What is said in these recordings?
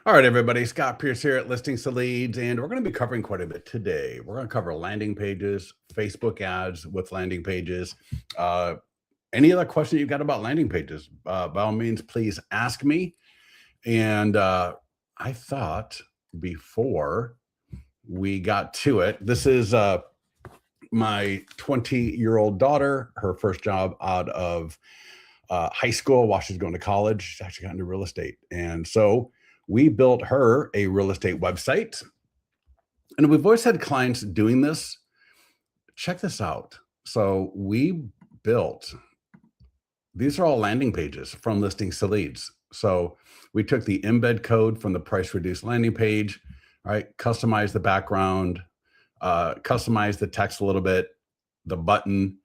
All right, everybody. Scott Pierce here at Listings to Leads, and we're going to be covering quite a bit today. We're going to cover landing pages, Facebook ads with landing pages. Uh, any other question you've got about landing pages, by all means, please ask me. And I thought before we got to it, this is my 20-year-old daughter, her first job out of high school while she's going to college. She's actually got into real estate. And so we built her a real estate website. And we've always had clients doing this. Check this out. So we built, these are all landing pages from Listings to Leads. So we took the embed code from the price reduced landing page, right? Customized the background, customized the text a little bit, the button.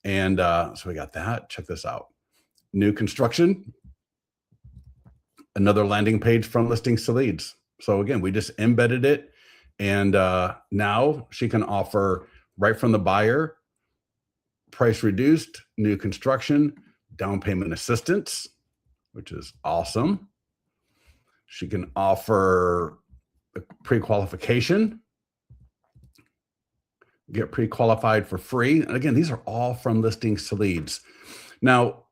And so we got that. Check this out. New construction, another landing page from Listings to Leads. So again, we just embedded it. And now she can offer right from the buyer, price reduced, new construction, down payment assistance, which is awesome. She can offer pre-qualification, get pre-qualified for free. And again, these are all from Listings to Leads. Now,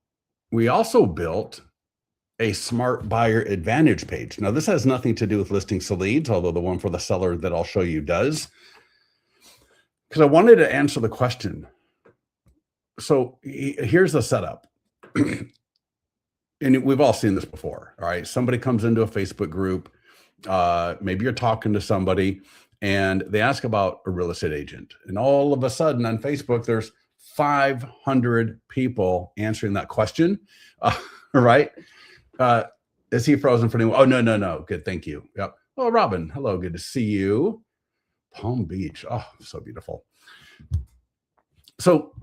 we also built a Smart Buyer Advantage page. Now, this has nothing to do with Listings to Leads, although the one for the seller that I'll show you does, because I wanted to answer the question. So here's the setup. And we've all seen this before, all right? Somebody comes into a Facebook group, maybe you're talking to somebody, and they ask about a real estate agent. And all of a sudden on Facebook, there's 500 people answering that question, right? Is he frozen for anyone? Oh, no. Good, thank you. Yep. Oh, Robin, hello, good to see you. Palm Beach, oh, so beautiful. So,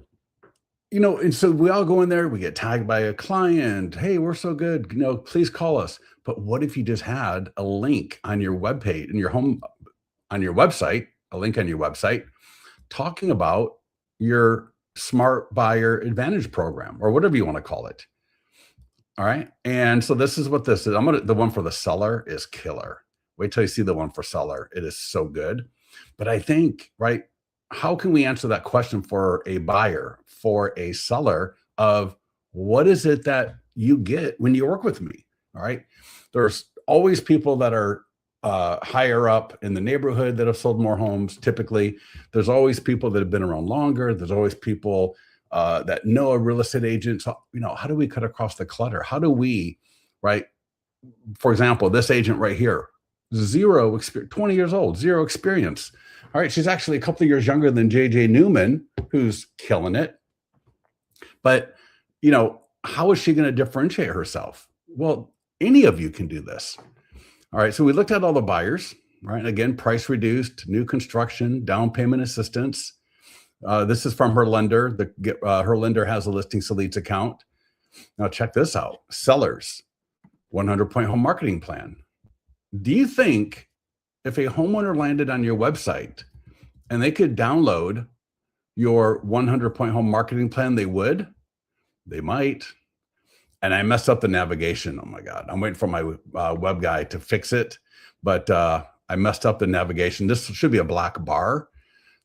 and so we all go in there, we get tagged by a client. Hey, we're so good, please call us. But what if you just had a link on your webpage, in your home, on your website, a link on your website, talking about your Smart Buyer Advantage program, or whatever you want to call it. All right. And so this is what this is. The one for the seller is killer. Wait till you see the one for seller. It is so good. But I think, right, how can we answer that question for a buyer, for a seller, of what is it that you get when you work with me? All right. There's always people that are higher up in the neighborhood that have sold more homes. Typically, there's always people that have been around longer. There's always people that know a real estate agent. So, how do we cut across the clutter? How do we, right? For example, this agent right here, zero experience, 20 years old, zero experience. All right. She's actually a couple of years younger than JJ Newman, who's killing it. But, how is she going to differentiate herself? Well, any of you can do this. All right. So we looked at all the buyers, right? Again, price reduced, new construction, down payment assistance. This is from her lender. Her lender has a Listings to Leads account. Now check this out. Sellers, 100-point home marketing plan. Do you think if a homeowner landed on your website and they could download your 100-point home marketing plan, they would? They might. And I messed up the navigation. Oh my God. I'm waiting for my web guy to fix it. But I messed up the navigation. This should be a black bar.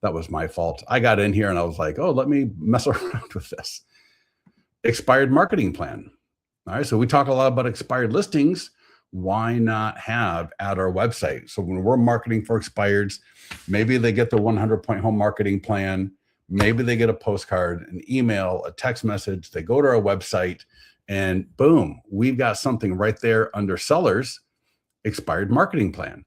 That was my fault. I got in here and I was like, oh, let me mess around with this. Expired marketing plan. All right. So we talk a lot about expired listings. Why not have at our website? So when we're marketing for expireds, maybe they get the 100-point home marketing plan. Maybe they get a postcard, an email, a text message. They go to our website and boom, we've got something right there under sellers, expired marketing plan.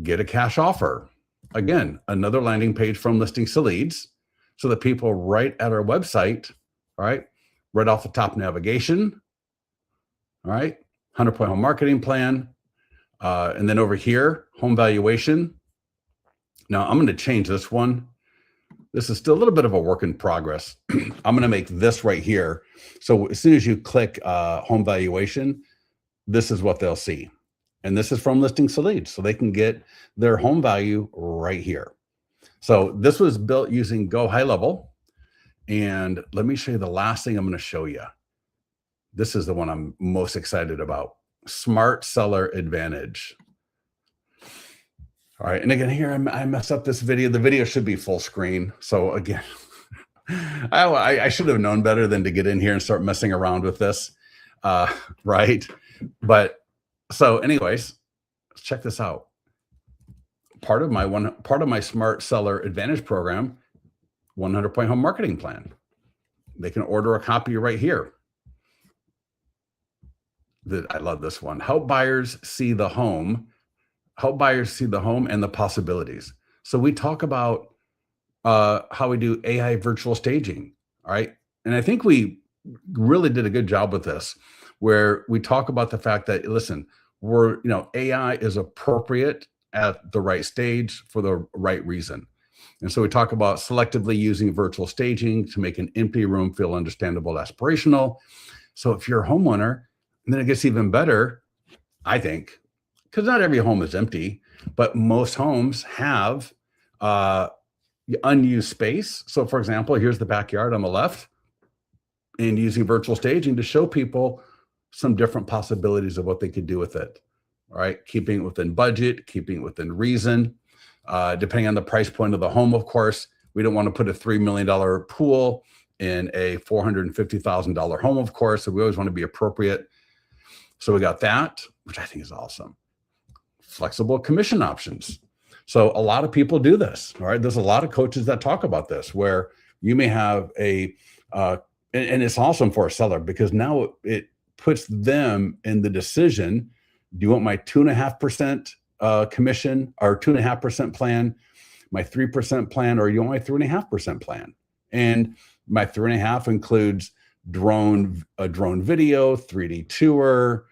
Get a cash offer. Again, another landing page from Listings to Leads, so that people right at our website, all right, right off the top navigation, all right, 100-point home marketing plan. And then over here, home valuation. Now I'm going to change this one. This is still a little bit of a work in progress. I'm going to make this right here. So as soon as you click home valuation, this is what they'll see. And this is from Listings to Leads, so they can get their home value right here. So this was built using Go High Level. And let me show you the last thing I'm going to show you. This is the one I'm most excited about. Smart Seller Advantage. All right. And again, here I messed up this video. The video should be full screen. So again, I should have known better than to get in here and start messing around with this. Uh, right. But so anyways, check this out. Part of my Smart Seller Advantage program, 100-point home marketing plan. They can order a copy right here. I love this one. Help buyers see the home and the possibilities. So we talk about how we do AI virtual staging. All right. And I think we really did a good job with this, where we talk about the fact that, listen, AI is appropriate at the right stage for the right reason. And so we talk about selectively using virtual staging to make an empty room feel understandable, aspirational. So if you're a homeowner, and then it gets even better, I think, because not every home is empty, but most homes have unused space. So for example, here's the backyard on the left, and using virtual staging to show people some different possibilities of what they could do with it. All right, keeping it within budget, keeping it within reason, depending on the price point of the home, of course. We don't want to put a $3 million pool in a $450,000 home, of course. So we always want to be appropriate. So we got that, which I think is awesome. Flexible commission options. So a lot of people do this. All right, there's a lot of coaches that talk about this, where you may have and it's awesome for a seller, because now it puts them in the decision. Do you want my 2.5% commission, or 2.5% plan, my 3% plan, or you want my 3.5% plan? And my 3.5 includes drone video, 3D tour,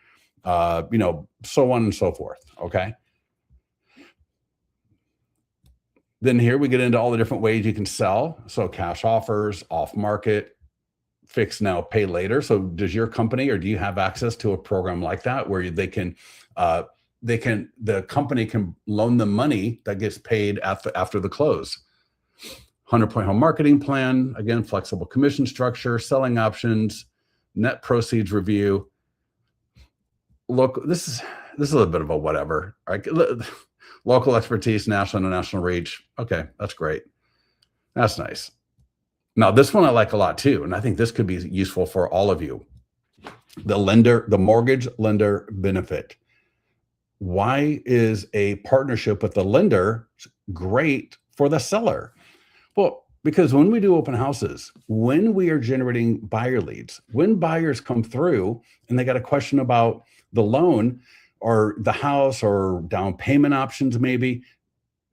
so on and so forth. Okay. Then here we get into all the different ways you can sell. So cash offers, off market, fix now, pay later. So does your company, or do you have access to a program like that, where the company can loan them money that gets paid after the close? 100-point home marketing plan, again, flexible commission structure, selling options, net proceeds review. Look, this is a little bit of a whatever. Right? Local expertise, national and national reach. Okay, that's great. That's nice. Now, this one I like a lot too, and I think this could be useful for all of you. The mortgage lender benefit. Why is a partnership with the lender great for the seller? Well, because when we do open houses, when we are generating buyer leads, when buyers come through and they got a question about the loan or the house or down payment options, maybe,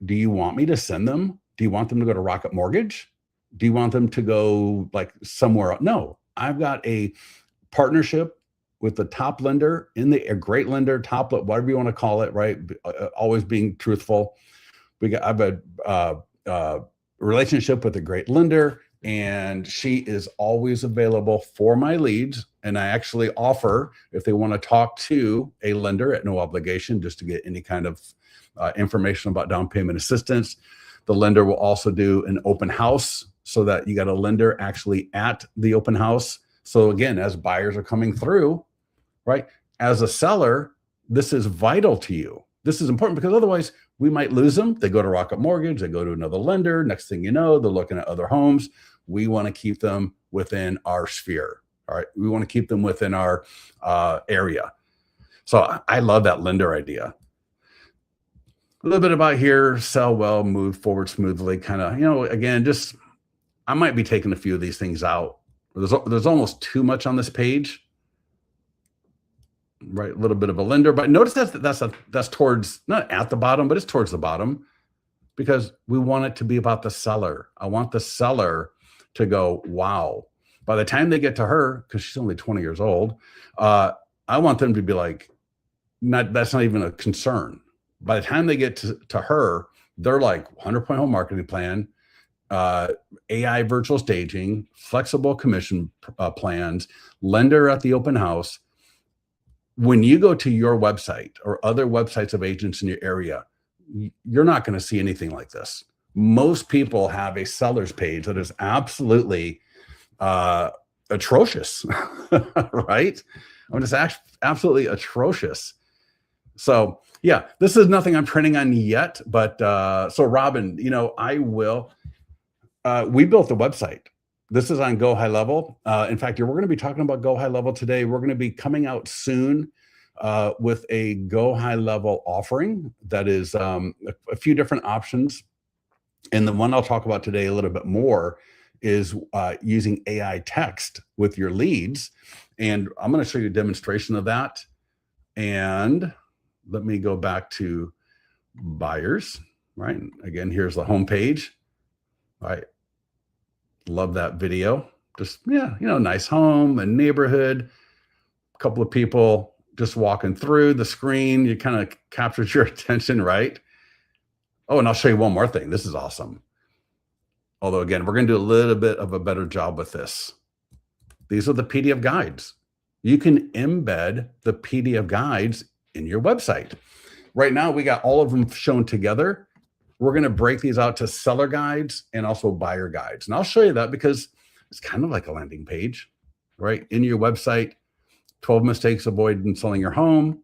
do you want me to send them? Do you want them to go to Rocket Mortgage? Do you want them to go like somewhere else? No, I've got a partnership with the top lender a great lender, top, whatever you want to call it, right? Always being truthful. I've a relationship with a great lender, and she is always available for my leads. And I actually offer, if they want to talk to a lender at no obligation, just to get any kind of information about down payment assistance, the lender will also do an open house, so that you got a lender actually at the open house. So again, as buyers are coming through, right? As a seller, this is vital to you. This is important, because otherwise we might lose them. They go to Rocket Mortgage, they go to another lender. Next thing you know, they're looking at other homes. We want to keep them within our sphere. All right. We want to keep them within our area. So I love that lender idea. A little bit about here: sell well, move forward smoothly, kind of, again, just, I might be taking a few of these things out. There's almost too much on this page. Right, a little bit of a lender, but notice that's towards, not at the bottom, but it's towards the bottom, because we want it to be about the seller. I want the seller to go, wow. By the time they get to her, because she's only 20 years old, I want them to be like, that's not even a concern. By the time they get to her, they're like, 100-point home marketing plan, AI virtual staging, flexible commission plans, lender at the open house. When you go to your website or other websites of agents in your area, you're not going to see anything like this. Most people have a seller's page that is absolutely atrocious, right? I mean, it's absolutely atrocious. So yeah, this is nothing I'm training on yet, but so Robin, I will. We built the website. This is on Go High Level. In fact, we're going to be talking about Go High Level today. We're going to be coming out soon with a Go High Level offering that is a few different options. And the one I'll talk about today a little bit more is using AI text with your leads. And I'm going to show you a demonstration of that. And let me go back to buyers, right? Again, here's the home page. All right. Love that video. Just, yeah, nice home and neighborhood, a couple of people just walking through the screen. You kind of captures your attention, right? Oh, and I'll show you one more thing. This is awesome. Although, again, we're going to do a little bit of a better job with this. These are the PDF guides. You can embed the PDF guides in your website. Right now, we got all of them shown together. We're going to break these out to seller guides and also buyer guides. And I'll show you that because it's kind of like a landing page, right? In your website, 12 mistakes avoided in selling your home.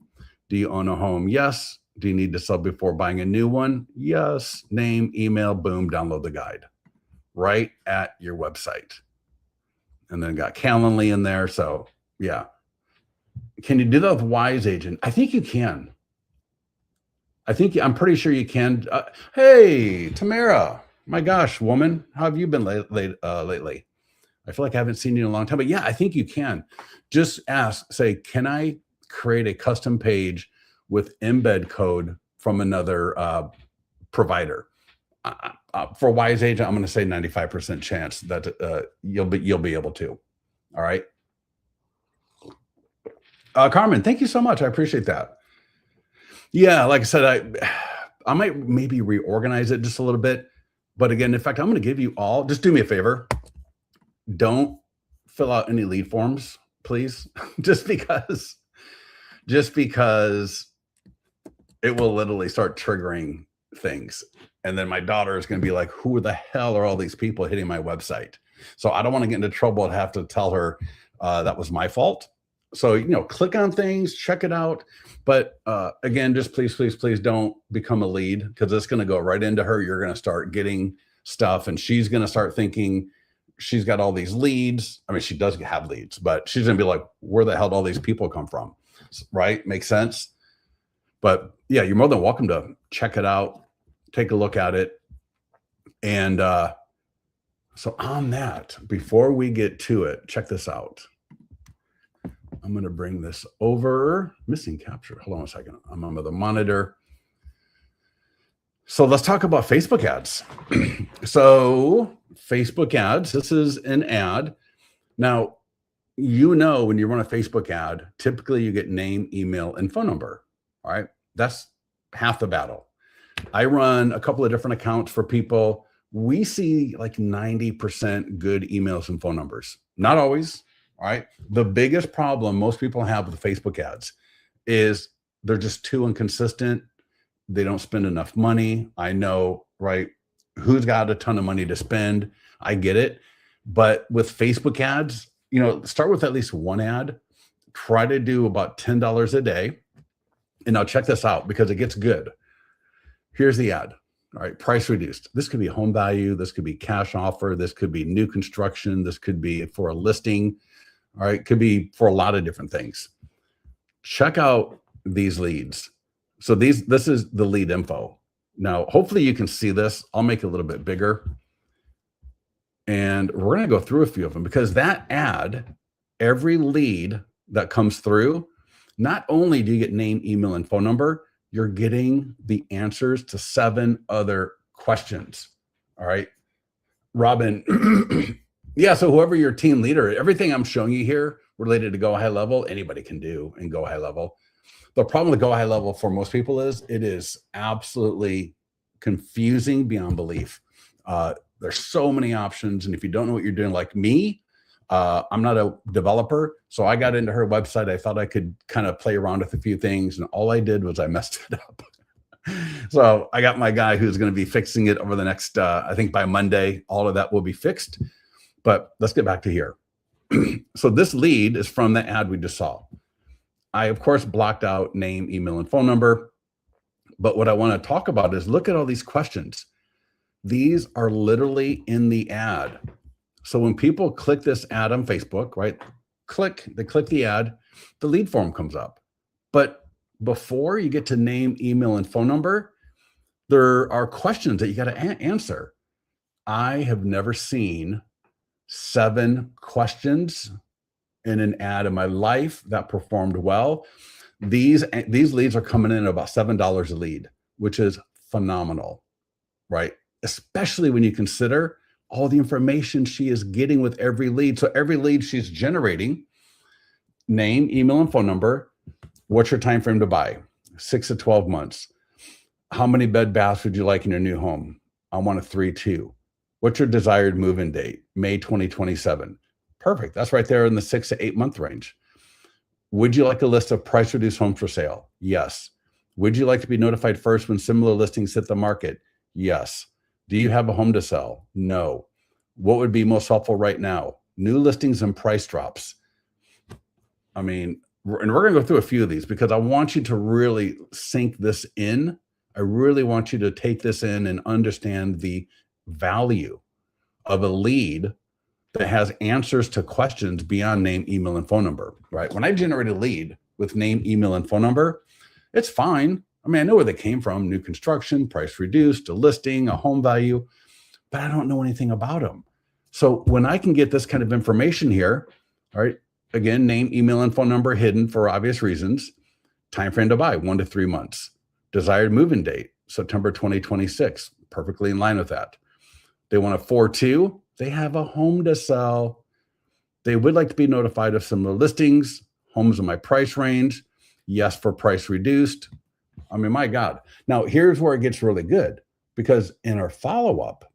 Do you own a home? Yes. Do you need to sell before buying a new one? Yes. Name, email, boom, download the guide right at your website. And then got Calendly in there. So yeah. Can you do that with Wise Agent? I think you can. I'm pretty sure you can. Hey, Tamara, my gosh, woman, how have you been lately? I feel like I haven't seen you in a long time, but yeah, I think you can. Just say, can I create a custom page with embed code from another provider? For Wise Agent, I'm going to say 95% chance that you'll be able to. All right. Carmen, thank you so much. I appreciate that. Yeah, like I said, I might maybe reorganize it just a little bit. But again, in fact, I'm going to give you all, just do me a favor. Don't fill out any lead forms, please. just because it will literally start triggering things. And then my daughter is going to be like, who the hell are all these people hitting my website? So I don't want to get into trouble and have to tell her that was my fault. So, click on things, check it out. But again, just please don't become a lead because it's going to go right into her. You're going to start getting stuff and she's going to start thinking she's got all these leads. I mean, she does have leads, but she's going to be like, where the hell do all these people come from? Right? Makes sense. But yeah, you're more than welcome to check it out, take a look at it. And so on that, before we get to it, check this out. I'm going to bring this over. Missing capture. Hold on a second. I'm on the monitor. So let's talk about Facebook ads. So Facebook ads, this is an ad. Now, when you run a Facebook ad, typically you get name, email, and phone number. All right. That's half the battle. I run a couple of different accounts for people. We see like 90% good emails and phone numbers. Not always. All right. The biggest problem most people have with Facebook ads is they're just too inconsistent. They don't spend enough money. I know, right? Who's got a ton of money to spend? I get it. But with Facebook ads, start with at least one ad. Try to do about $10 a day. And now check this out because it gets good. Here's the ad. All right. Price reduced. This could be home value. This could be cash offer. This could be new construction. This could be for a listing. All right, could be for a lot of different things. Check out these leads. So this is the lead info. Now, hopefully you can see this. I'll make it a little bit bigger. And we're going to go through a few of them because that ad, every lead that comes through, not only do you get name, email, and phone number, you're getting the answers to 7 other questions. All right, Robin. Yeah, so whoever your team leader, everything I'm showing you here related to Go High Level, anybody can do in Go High Level. The problem with Go High Level for most people is it is absolutely confusing beyond belief. There's so many options. And if you don't know what you're doing, like me, I'm not a developer. So I got into her website. I thought I could kind of play around with a few things. And all I did was I messed it up. So I got my guy who's going to be fixing it over the next, I think by Monday, all of that will be fixed. But let's get back to here. So this lead is from the ad we just saw. I, of course, blocked out name, email, and phone number. But what I want to talk about is look at all these questions. These are literally in the ad. So when people click this ad on Facebook, right? They click the ad, the lead form comes up. But before you get to name, email, and phone number, there are questions that you got to answer. I have never seen 7 questions in an ad in my life that performed well. These leads are coming in at about $7 a lead, which is phenomenal, right? Especially when you consider all the information she is getting with every lead. So every lead she's generating, name, email, and phone number. What's your time frame to buy? 6 to 12 months. How many bed baths would you like in your new home? I want a 3-2. What's your desired move-in date? May 2027. Perfect. That's right there in the 6 to 8 month range. Would you like a list of price reduced homes for sale? Yes. Would you like to be notified first when similar listings hit the market? Yes. Do you have a home to sell? No. What would be most helpful right now? New listings and price drops. I mean, and we're going to go through a few of these because I want you to really sink this in. I really want you to take this in and understand the value of a lead that has answers to questions beyond name, email, and phone number, right? When I generate a lead with name, email, and phone number, it's fine. I mean, I know where they came from, new construction, price reduced, a listing, a home value, but I don't know anything about them. So when I can get this kind of information here, all right, again, name, email, and phone number hidden for obvious reasons, time frame to buy, 1 to 3 months, desired move-in date, September 2026, perfectly in line with that. They want a 4-2, they have a home to sell. They would like to be notified of similar listings, homes in my price range, yes for price reduced. I mean, my God. Now, here's where it gets really good because in our follow-up,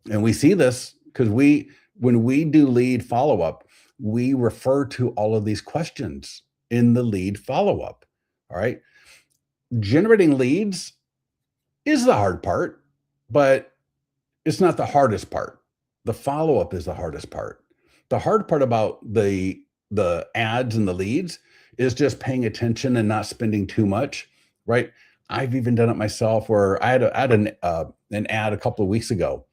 and we see this because when we do lead follow-up, we refer to all of these questions in the lead follow-up, all right? Generating leads is the hard part, but it's not the hardest part. The follow-up is the hardest part. The hard part about the ads and the leads is just paying attention and not spending too much, right? I've even done it myself where I had an ad a couple of weeks ago.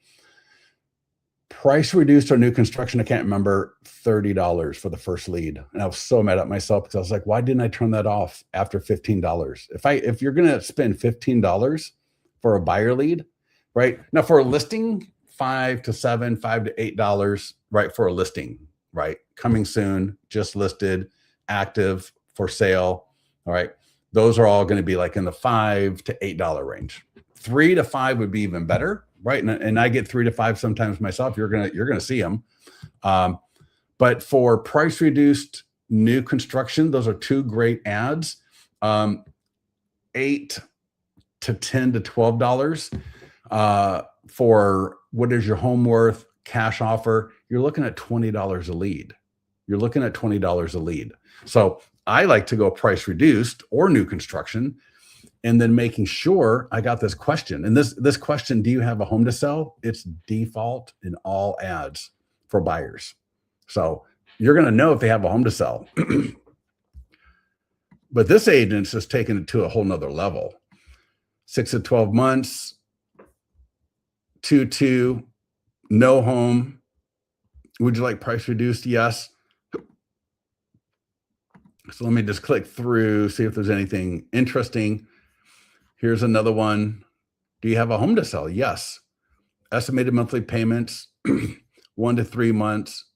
Price reduced or new construction, I can't remember, $30 for the first lead. And I was so mad at myself because I was like, why didn't I turn that off after $15? If you're going to spend $15 for a buyer lead, right? Now for a listing, $5 to $7, $5 to $8, right? For a listing, right? Coming soon, just listed, active, for sale. All right. Those are all going to be like in the $5 to $8 range. 3 to 5 would be even better, right? And I get 3 to 5 sometimes myself. You're gonna see them. But for price reduced new construction, those are 2 great ads. $8 to $10 to $12 for what is your home worth, cash offer. You're looking at $20 a lead. You're looking at $20 a lead. So I like to go price reduced or new construction, and then making sure I got this question. And this question, do you have a home to sell? It's default in all ads for buyers. So you're going to know if they have a home to sell. But this agent's just taken it to a whole nother level. 6 to 12 months, 2-2, no home. Would you like price reduced? Yes. So let me just click through, see if there's anything interesting. Here's another one. Do you have a home to sell? Yes. Estimated monthly payments, 1 to 3 months,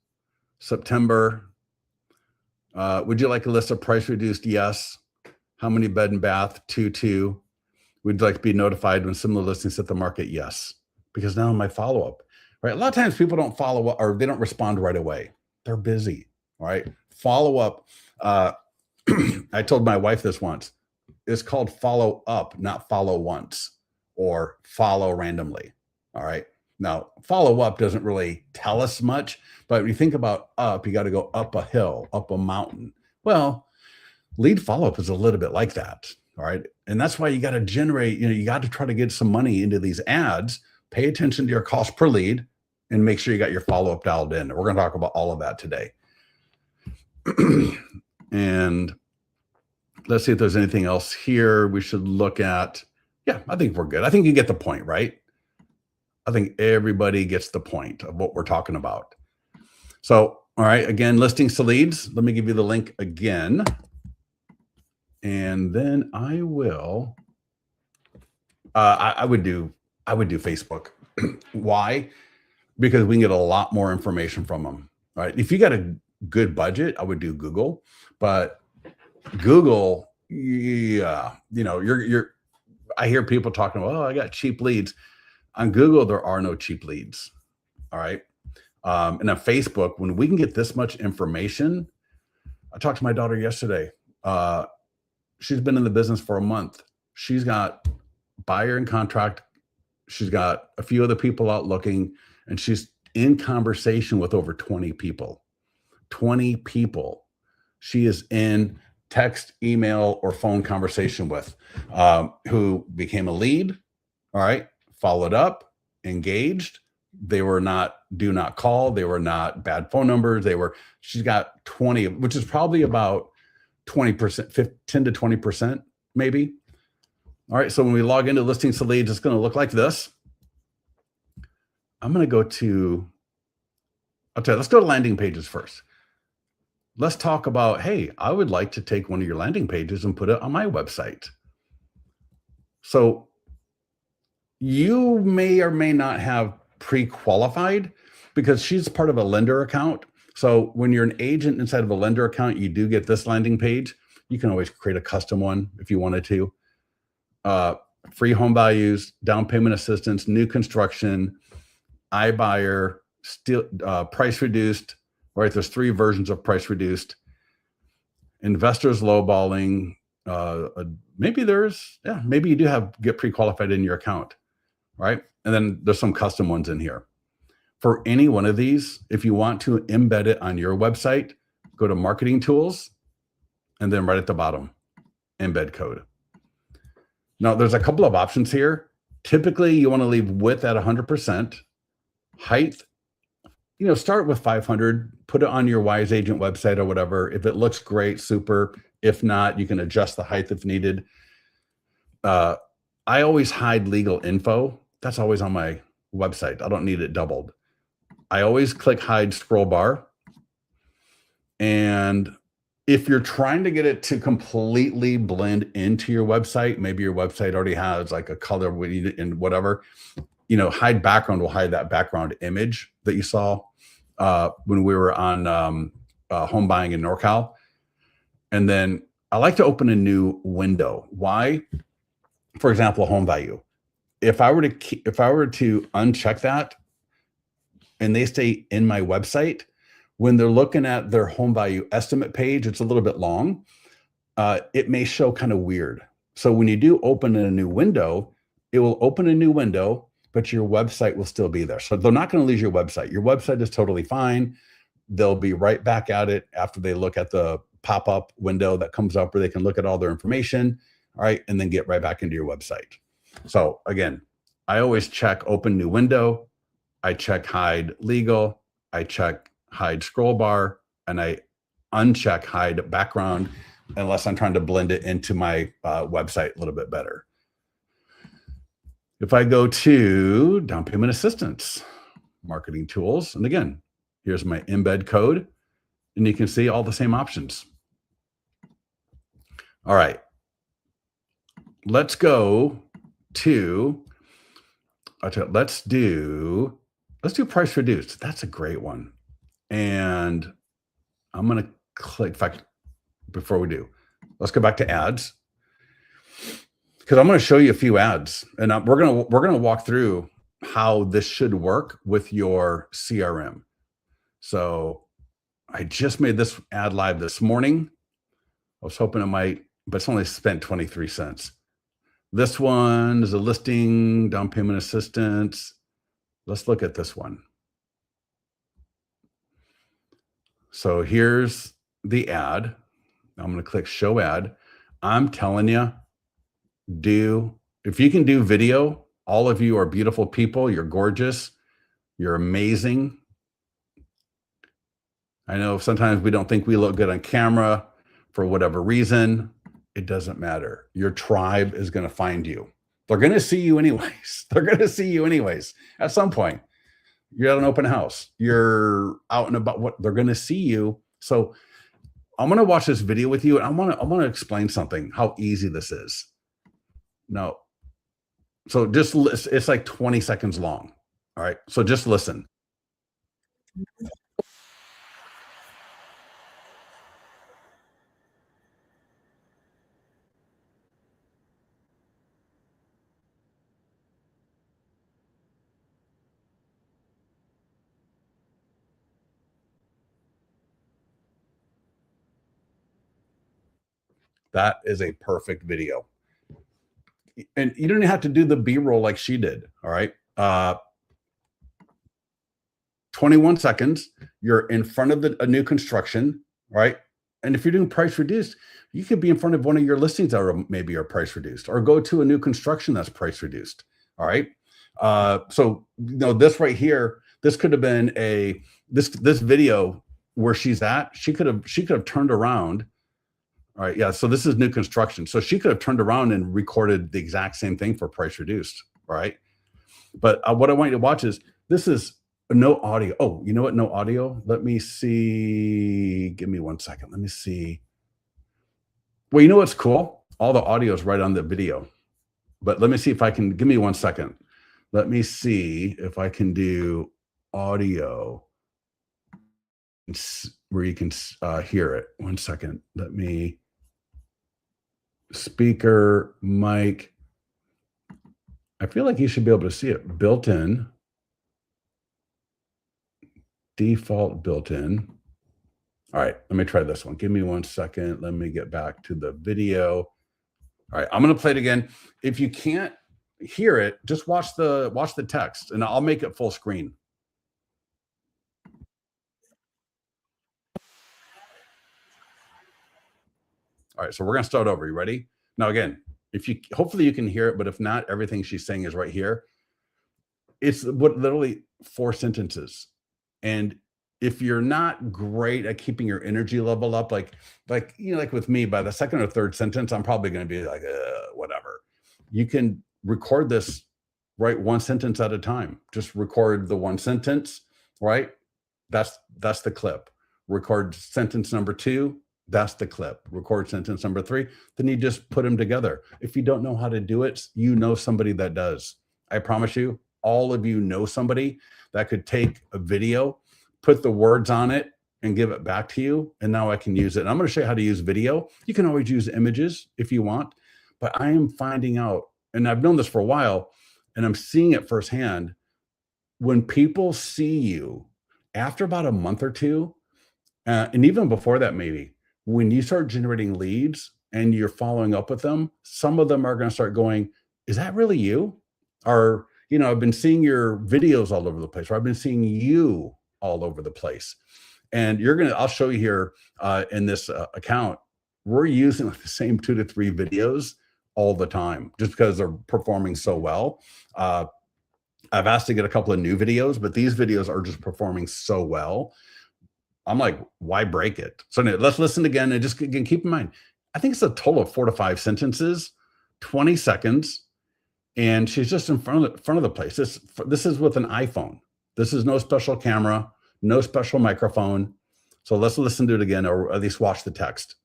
September. Would you like a list of price reduced? Yes. How many bed and bath? 2-2. Would you like to be notified when similar listings hit the market? Yes. Because now my follow-up, right? A lot of times people don't follow up or they don't respond right away. They're busy, right? Follow-up. I told my wife this once. It's called follow up, not follow once or follow randomly. All right. Now, follow up doesn't really tell us much, but when you think about up, you got to go up a hill, up a mountain. Well, lead follow up is a little bit like that. All right. And that's why you got to generate, you got to try to get some money into these ads, pay attention to your cost per lead, and make sure you got your follow up dialed in. We're going to talk about all of that today. And Let's see if there's anything else here we should look at. Yeah, I think we're good. I think you get the point, right? I think everybody gets the point of what we're talking about. So, all right, again, listings to leads. Let me give you the link again. And then I will, I would do Facebook. Why? Because we can get a lot more information from them, right? If you got a good budget, I would do Google, but Google, yeah, I hear people talking about, oh, I got cheap leads. On Google, there are no cheap leads. All right. And on Facebook, when we can get this much information, I talked to my daughter yesterday. She's been in the business for a month. She's got buyer in contract. She's got a few other people out looking, and she's in conversation with over 20 people. 20 people she is in text, email, or phone conversation with, who became a lead. All right. Followed up, engaged. They were not do not call. They were not bad phone numbers. She's got 20, which is probably about 20%, 10 to 20%, maybe. All right. So when we log into listings to leads, it's going to look like this. I'm going to go to, let's go to landing pages first. Let's talk about, hey, I would like to take one of your landing pages and put it on my website. So you may or may not have pre-qualified, because she's part of a lender account. So when you're an agent inside of a lender account, you do get this landing page. You can always create a custom one if you wanted to. Free home values, down payment assistance, new construction, iBuyer, still price reduced. Right, there's 3 versions of price reduced. Investors lowballing. Maybe you do get pre-qualified in your account, right? And then there's some custom ones in here. For any one of these, if you want to embed it on your website, go to marketing tools, and then right at the bottom, embed code. Now, there's a couple of options here. Typically, you want to leave width at 100%, height, start with 500, put it on your Wise Agent website or whatever. If it looks great, super. If not, you can adjust the height if needed. I always hide legal info. That's always on my website. I don't need it doubled. I always click hide scroll bar. And if you're trying to get it to completely blend into your website, maybe your website already has like a color and whatever, hide background will hide that background image that you saw when we were on home buying in NorCal. And then I like to open a new window. Why? For example, home value. If I were to uncheck that and they stay in my website, when they're looking at their home value estimate page, it's a little bit long. It may show kind of weird. So when you do open a new window, it will open a new window, but your website will still be there. So they're not going to lose your website. Your website is totally fine. They'll be right back at it after they look at the pop-up window that comes up where they can look at all their information, all right, and then get right back into your website. So again, I always check open new window. I check hide legal. I check hide scroll bar, and I uncheck hide background unless I'm trying to blend it into my website a little bit better. If I go to down payment assistance, marketing tools, and again, here's my embed code, and you can see all the same options. All right, let's go to, let's do price reduced. That's a great one. And I'm going to click, in fact, before we do, let's go back to ads, because I'm going to show you a few ads, and we're going to walk through how this should work with your CRM. So I just made this ad live this morning. I was hoping it might, but it's only spent 23 cents. This one is a listing, down payment assistance. Let's look at this one. So here's the ad. I'm going to click show ad. I'm telling you, if you can do video, all of you are beautiful people. You're gorgeous. You're amazing. I know sometimes we don't think we look good on camera for whatever reason. It doesn't matter. Your tribe is going to find you. They're going to see you anyways. They're going to see you anyways at some point. You're at an open house. You're out and about. What they're going to see you. So I'm going to watch this video with you, and I want to explain something. How easy this is. No, so just it's like 20 seconds long. All right. So just listen. That is a perfect video. And you don't have to do the B-roll like she did. All right. 21 seconds. You're in front of a new construction, right? And if you're doing price reduced, you could be in front of one of your listings that maybe are price reduced, or go to a new construction that's price reduced. All right. So this right here, this could have been this video where she's at. She could have turned around. All right. Yeah. So this is new construction. So she could have turned around and recorded the exact same thing for price reduced. All right. But what I want you to watch is this is no audio. Oh, you know what? No audio. Let me see. Give me 1 second. Let me see. Well, you know what's cool? All the audio is right on the video. But let me see if I can. Give me 1 second. Let me see if I can do audio where you can hear it. 1 second. Let me. Speaker, mic. I feel like you should be able to see it. Built in. Default built in. All right, let me try this one. Give me 1 second. Let me get back to the video. All right, I'm going to play it again. If you can't hear it, just watch the text, and I'll make it full screen. All right, so we're going to start over. You ready? Now, again, hopefully you can hear it, but if not, everything she's saying is right here. It's literally 4 sentences. And if you're not great at keeping your energy level up, like with me, by the second or third sentence, I'm probably going to be like, whatever. You can record this, right? 1 sentence at a time. Just record the 1 sentence, right? That's the clip. Record sentence number 2. That's the clip. Record sentence number 3. Then you just put them together. If you don't know how to do it, you know somebody that does. I promise you, all of you know somebody that could take a video, put the words on it, and give it back to you. And now I can use it. And I'm going to show you how to use video. You can always use images if you want, but I am finding out, and I've known this for a while, and I'm seeing it firsthand. When people see you after about a month or two, and even before that, maybe, when you start generating leads and you're following up with them, some of them are going to start going, is that really you? Or, I've been seeing your videos all over the place, or I've been seeing you all over the place. And I'll show you here in this account, we're using the same 2 to 3 videos all the time, just because they're performing so well. I've asked to get a couple of new videos, but these videos are just performing so well. I'm like, why break it? So anyway, let's listen again, and just again, keep in mind, I think it's a total of 4 to 5 sentences, 20 seconds. And she's just in front of the place. This is with an iPhone. This is no special camera, no special microphone. So let's listen to it again, or at least watch the text.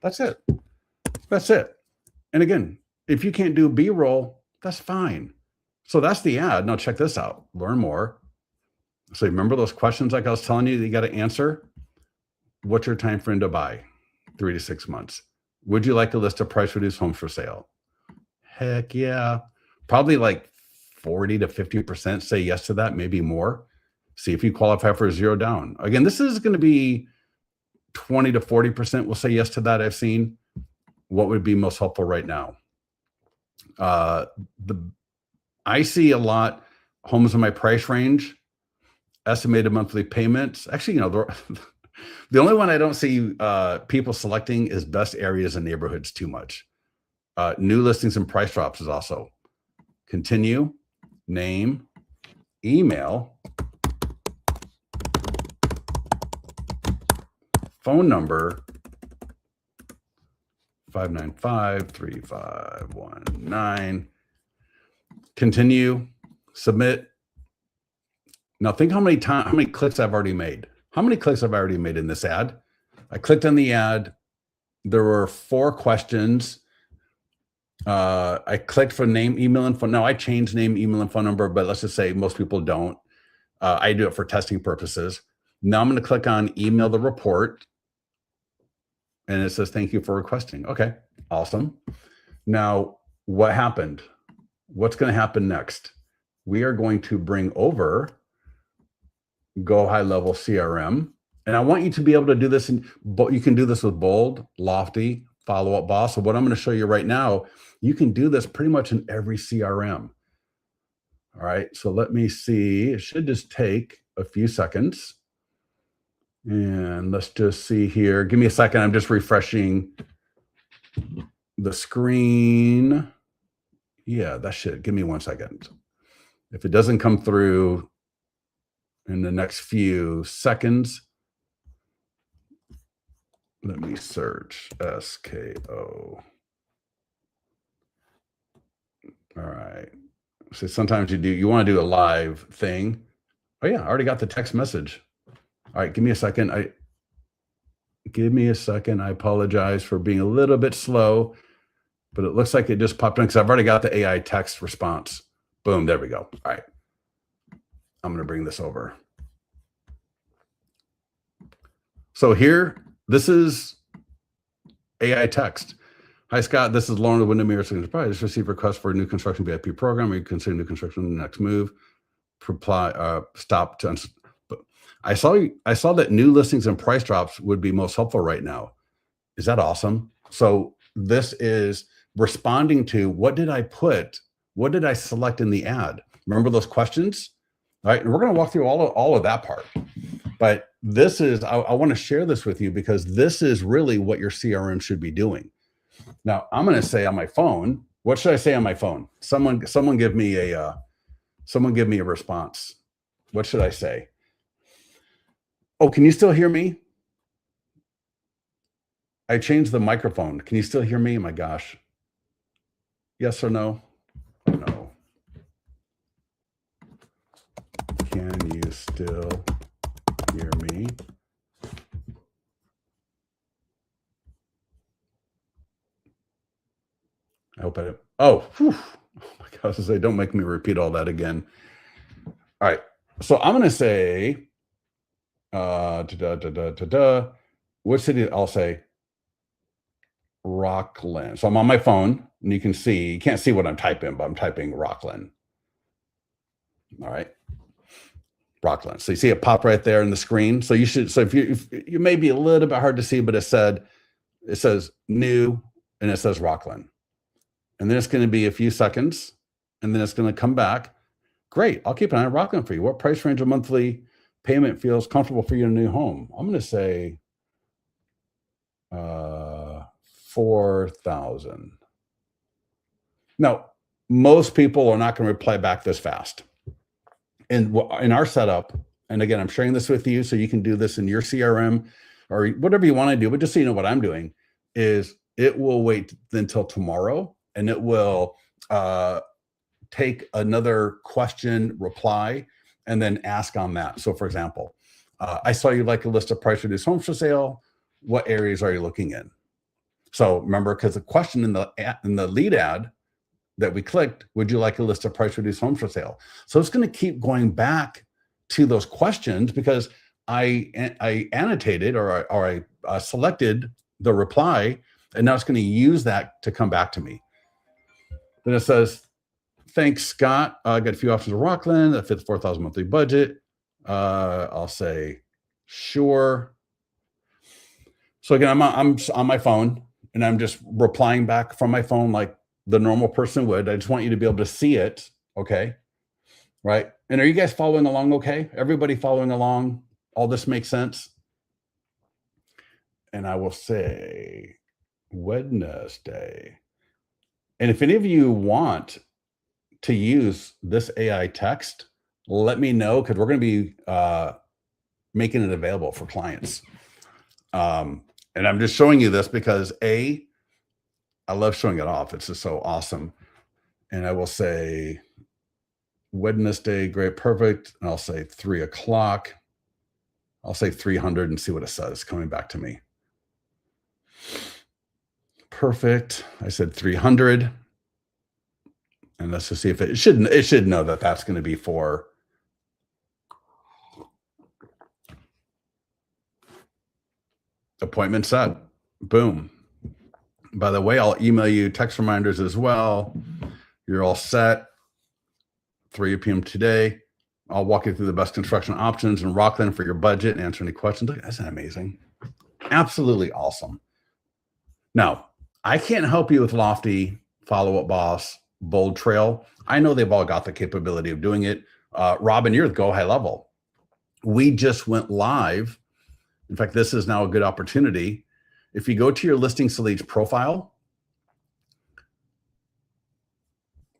That's it. That's it. And again, if you can't do B-roll, that's fine. So that's the ad. Now check this out. Learn more. So remember those questions like I was telling you that you got to answer? What's your time frame to buy? 3 to 6 months. Would you like a list of price reduced homes for sale? Heck yeah. Probably like 40 to 50% say yes to that, maybe more. See if you qualify for 0 down. Again, this is going to be 20 to 40% will say yes to that. I've seen. What would be most helpful right now? I see a lot homes in my price range. estimated monthly payments. Actually, the only one I don't see people selecting is best areas and neighborhoods too much. New listings and price drops is also continue, name, email, phone number, 595-3519. Continue, submit. Now think how many clicks I've already made. How many clicks have I already made in this ad? I clicked on the ad. There were 4 questions. I clicked for name, email, and phone. Now I changed name, email, and phone number, but let's just say most people don't. I do it for testing purposes. Now I'm going to click on email the report. And it says, thank you for requesting. Okay, awesome. Now, what happened? What's going to happen next? We are going to bring over Go High Level CRM. And I want you to be able to do this. You can do this with Bold, Lofty, Follow Up Boss. So what I'm going to show you right now, you can do this pretty much in every CRM. All right, so let me see. It should just take a few seconds. And let's just see here. Give me a second. I'm just refreshing the screen. Yeah, that should. Give me 1 second. If it doesn't come through in the next few seconds, let me search SKO. All right. So sometimes you want to do a live thing. Oh yeah, I already got the text message. All right, give me a second. I apologize for being a little bit slow, but it looks like it just popped in because I've already got the AI text response. Boom, there we go. All right. I'm going to bring this over. So here, this is AI text. Hi, Scott. This is Lauren of Windermere Signature Supply. I just received a request for a new construction VIP program. Are you considering new construction the next move? Stop to. I saw that new listings and price drops would be most helpful right now. Is that awesome? So this is responding to what did I select in the ad? Remember those questions? All right, and we're going to walk through all of that part. But this is, I want to share this with you because this is really what your CRM should be doing. Now, I'm going to say on my phone, what should I say on my phone? Someone give me a response. What should I say? Oh, can you still hear me? I changed the microphone. Can you still hear me? Oh my gosh. Yes or no? No. Can you still hear me? I hope I. Oh my gosh! Don't make me repeat all that again. All right. So I'm going to say. What city? I'll say Rockland. So I'm on my phone and you can't see what I'm typing, but I'm typing Rockland. All right. Rockland. So you see it pop right there in the screen. So if you may be a little bit hard to see, but it says new and it says Rockland. And then it's going to be a few seconds and then it's going to come back. Great. I'll keep an eye on Rockland for you. What price range of monthly payment feels comfortable for you in a new home? I'm going to say 4,000. Now, most people are not going to reply back this fast. And in our setup, and again, I'm sharing this with you so you can do this in your CRM or whatever you want to do, but just so you know what I'm doing is it will wait until tomorrow and it will take another question reply and then ask on that. So for example, I saw you like a list of price reduced homes for sale. What areas are you looking in? So remember, because the question in the lead ad that we clicked, would you like a list of price reduced homes for sale? So it's going to keep going back to those questions because I annotated or I selected the reply, and now it's going to use that to come back to me. Then it says, thanks, Scott. I got a few options of Rockland that fit the 4,000 monthly budget. I'll say, sure. So again, I'm on my phone and I'm just replying back from my phone like the normal person would. I just want you to be able to see it. Okay. Right. And are you guys following along okay? Everybody following along? All this makes sense? And I will say Wednesday. And if any of you want to use this AI text, let me know because we're going to be making it available for clients. And I'm just showing you this because I love showing it off. It's just so awesome. And I will say Wednesday, great, perfect. And I'll say 3 o'clock. I'll say 300 and see what it says coming back to me. Perfect. I said 300. And let's just see if it should know that that's going to be for appointment set. Boom. By the way, I'll email you text reminders as well. You're all set. 3 p.m. today. I'll walk you through the best construction options in Rockland for your budget and answer any questions. Look, isn't that amazing? Absolutely awesome. Now, I can't help you with Lofty, Follow Up Boss, Bold Trail. I know they've all got the capability of doing it. Robin, you're with Go High Level. We just went live. In fact, this is now a good opportunity. If you go to your Listings to Leads profile,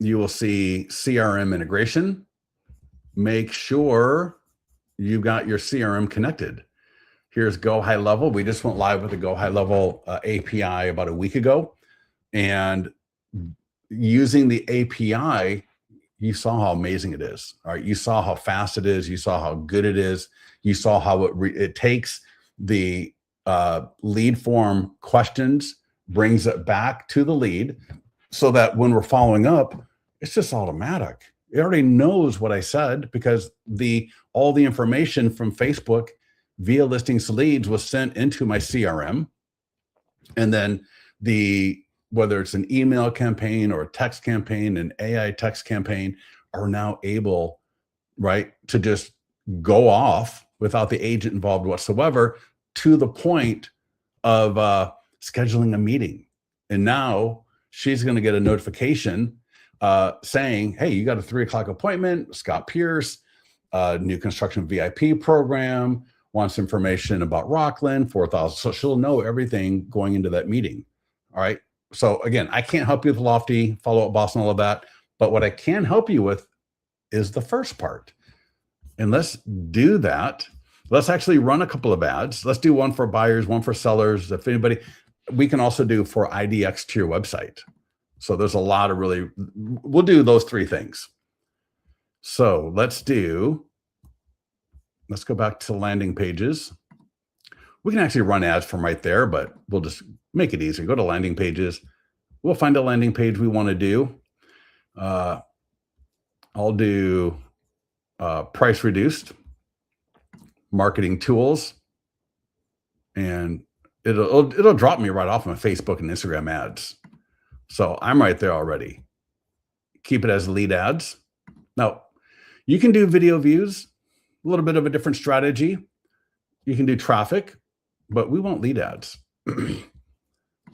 you will see CRM integration. Make sure you've got your CRM connected. Here's Go High Level. We just went live with the Go High Level API about a week ago. And using the API, you saw how amazing it is. All right, you saw how fast it is. You saw how good it is. You saw how it takes the lead form questions, brings it back to the lead, so that when we're following up, it's just automatic. It already knows what I said because all the information from Facebook via Listings to Leads was sent into my CRM, and then whether it's an email campaign or a text campaign, an AI text campaign, are now able, right, to just go off without the agent involved whatsoever, to the point of scheduling a meeting. And now she's going to get a notification saying, hey, you got a 3 o'clock appointment, Scott Pierce, new construction VIP program, wants information about Rockland, 4,000. So she'll know everything going into that meeting. All right. So again, I can't help you with Lofty, Follow Up Boss, and all of that. But what I can help you with is the first part. And let's do that. Let's actually run a couple of ads. Let's do one for buyers, one for sellers. If anybody, we can also do for IDX to your website. So there's a lot of we'll do those 3 things. So let's go back to landing pages. We can actually run ads from right there, but we'll just make it easy. Go to landing pages. We'll find a landing page we want to do. I'll do price reduced, marketing tools, and it'll drop me right off my Facebook and Instagram ads. So I'm right there already. Keep it as lead ads. Now, you can do video views, a little bit of a different strategy. You can do traffic, but we want lead ads.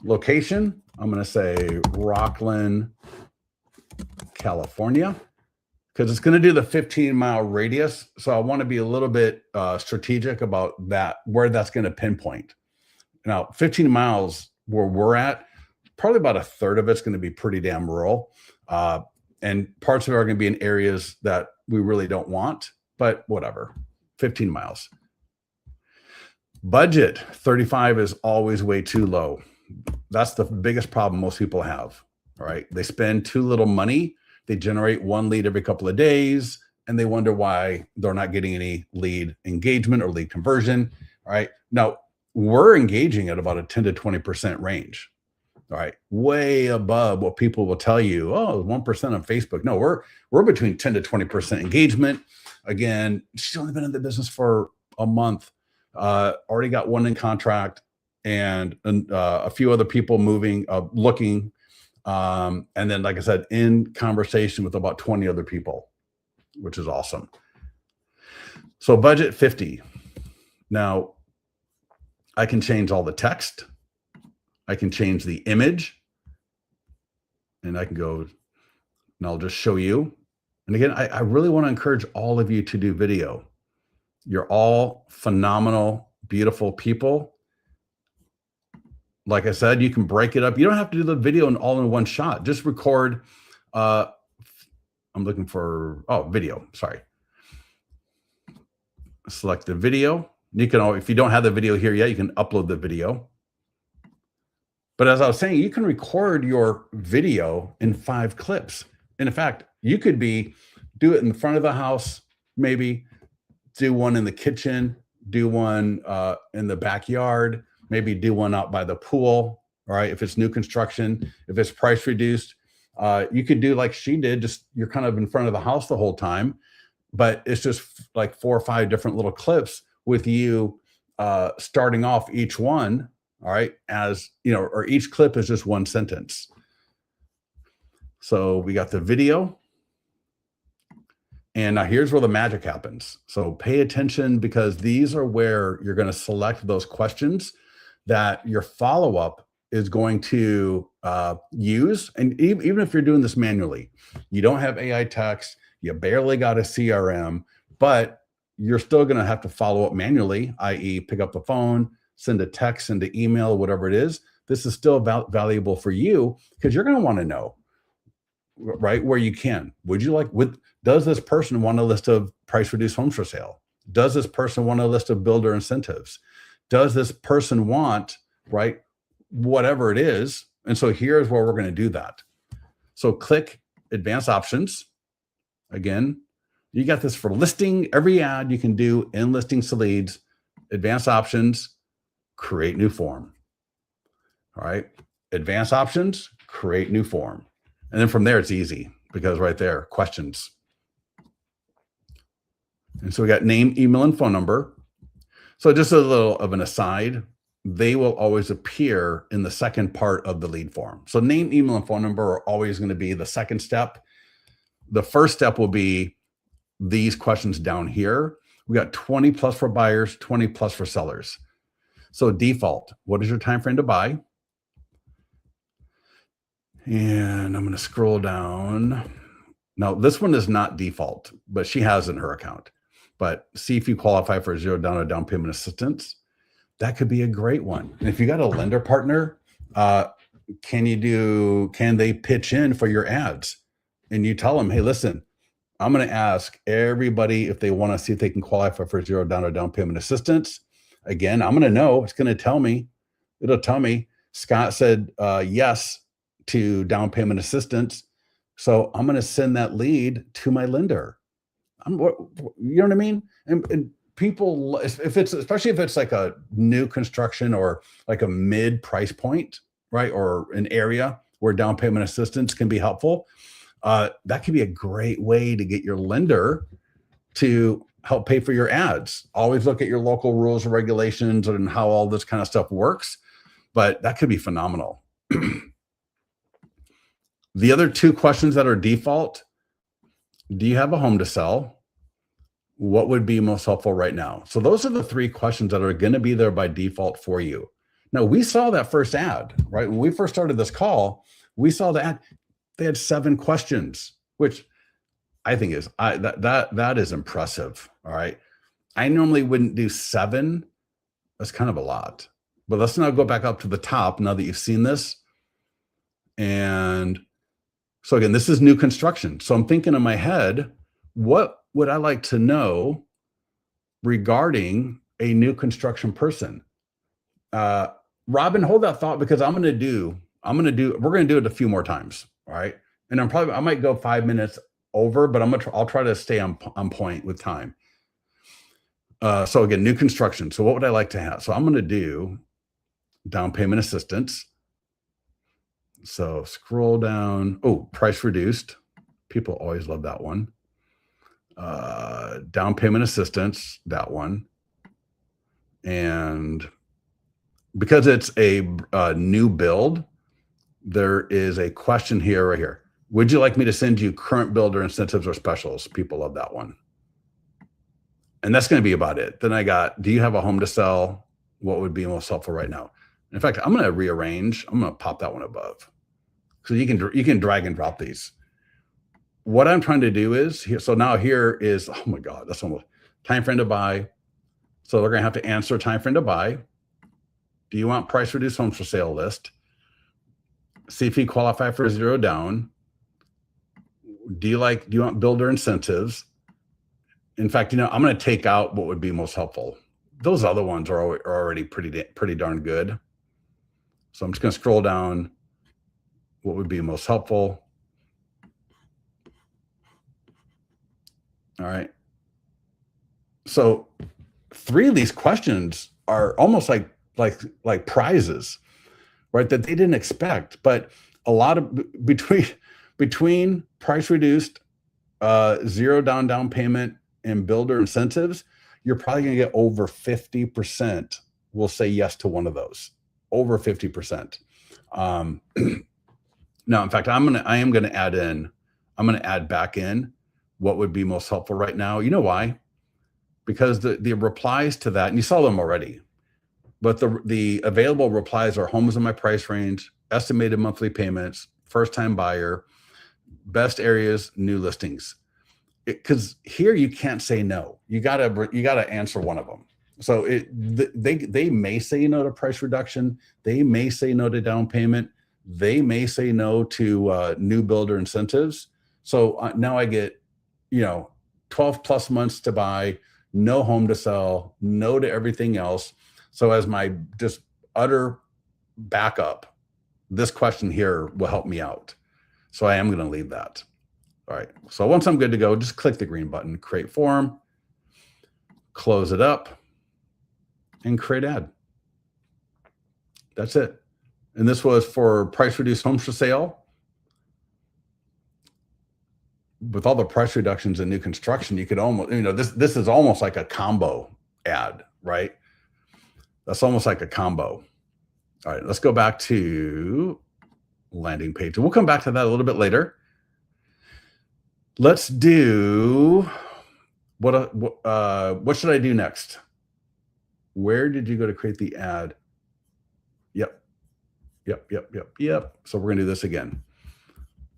Location, I'm going to say Rockland, California, because it's going to do the 15-mile radius. So I want to be a little bit strategic about that, where that's going to pinpoint. Now, 15 miles where we're at, probably about a third of it's going to be pretty damn rural. And parts of it are going to be in areas that we really don't want, but whatever, 15 miles. Budget, 35 is always way too low. That's the biggest problem most people have, all right? They spend too little money. They generate 1 lead every couple of days, and they wonder why they're not getting any lead engagement or lead conversion, all right? Now, we're engaging at about a 10 to 20% range, all right? Way above what people will tell you, oh, 1% on Facebook. No, we're between 10 to 20% engagement. Again, she's only been in the business for a month. Already got 1 in contract, and a few other people looking. And then, like I said, in conversation with about 20 other people, which is awesome. So budget 50. Now, I can change all the text. I can change the image. And I can go, and I'll just show you. And again, I really want to encourage all of you to do video. You're all phenomenal, beautiful people. Like I said, you can break it up. You don't have to do the video all in one shot. Just record. I'm looking for, video. Sorry. Select the video. You can, if you don't have the video here yet, you can upload the video. But as I was saying, you can record your video in 5 clips. And in fact, you could do it in the front of the house, maybe do one in the kitchen, do one in the backyard, maybe do one out by the pool. All right. If it's new construction, if it's price reduced, you could do like she did, just you're kind of in front of the house the whole time, but it's just like 4 or 5 different little clips with you starting off each one. All right. As you know, or each clip is just one sentence. So we got the video. And now here's where the magic happens. So pay attention, because these are where you're going to select those questions that your follow-up is going to use. And even if you're doing this manually, you don't have AI text, you barely got a CRM, but you're still going to have to follow up manually, i.e. pick up the phone, send a text, send an email, whatever it is. This is still valuable for you, because you're going to want to know, right, where you can. Does this person want a list of price reduced homes for sale? Does this person want a list of builder incentives? Does this person want, right, whatever it is? And so here's where we're going to do that. So click advanced options. Again, you got this for listing. Every ad you can do in listings to leads, advanced options, create new form. All right. Advanced options, create new form. And then from there, it's easy, because right there, questions. And so we got name, email, and phone number. So just a little of an aside, they will always appear in the second part of the lead form. So name, email, and phone number are always going to be the second step. The first step will be these questions down here. We got 20 plus for buyers, 20 plus for sellers. So default, what is your time frame to buy? And I'm going to scroll down. Now, this one is not default, but she has in her account. But see if you qualify for 0 down or down payment assistance. That could be a great one. And if you got a lender partner, can they pitch in for your ads? And you tell them, hey, listen, I'm going to ask everybody if they want to see if they can qualify for 0 down or down payment assistance. Again, I'm going to know. It's going to tell me. It'll tell me Scott said yes to down payment assistance. So I'm going to send that lead to my lender. You know what I mean? And people, especially if it's like a new construction or like a mid price point, right? Or an area where down payment assistance can be helpful. That could be a great way to get your lender to help pay for your ads. Always look at your local rules and regulations and how all this kind of stuff works, but that could be phenomenal. The other 2 questions that are default: do you have a home to sell? What would be most helpful right now? So those are the 3 questions that are going to be there by default for you. Now, we saw that first ad, right? When we first started this call, we saw the ad. They had 7 questions, which I think is that is impressive. All right. I normally wouldn't do 7. That's kind of a lot. But let's now go back up to the top now that you've seen this. And so again, this is new construction. So I'm thinking in my head, what would I like to know regarding a new construction person? Robin, hold that thought, because we're going to do it a few more times. All right. And I might go 5 minutes over, but I'll try to stay on point with time. So again, new construction. So what would I like to have? So I'm going to do down payment assistance. So scroll down. Oh, price reduced. People always love that one. Down payment assistance, that one. And because it's a new build, there is a question here, right here. Would you like me to send you current builder incentives or specials? People love that one. And that's going to be about it. Then I got, do you have a home to sell? What would be most helpful right now? In fact, I'm going to rearrange. I'm going to pop that one above. So you can drag and drop these. what I'm trying to do is here. So now here is, oh my God, that's almost time frame to buy. So they're going to have to answer time frame to buy. Do you want price reduced homes for sale list? See if you qualify for 0 down. Do you want builder incentives? In fact, I'm going to take out what would be most helpful. Those other ones are already pretty darn good. So I'm just going to scroll down. What would be most helpful? All right. So 3 of these questions are almost like prizes, right? That they didn't expect. But a lot of between price reduced, 0 down payment, and builder incentives, you're probably going to get over 50% will say yes to one of those. Over 50%. Now, in fact, I'm going to add back in what would be most helpful right now. You know why? Because the replies to that, and you saw them already, but the available replies are homes in my price range, estimated monthly payments, first time buyer, best areas, new listings. Because here you can't say no. You gotta answer one of them. So they may say no to price reduction. They may say no to down payment. They may say no to new builder incentives. So now I get 12 plus months to buy, no home to sell, no to everything else. So as my just utter backup, this question here will help me out. So I am going to leave that. All right. So once I'm good to go, just click the green button, create form, close it up, and create ad. That's it. And this was for price reduced homes for sale. With all the price reductions in new construction, you could almost, this is almost like a combo ad, right? That's almost like a combo. All right, let's go back to landing page. We'll come back to that a little bit later. Let's do what should I do next? Where did you go to create the ad? Yep. So we're gonna do this again.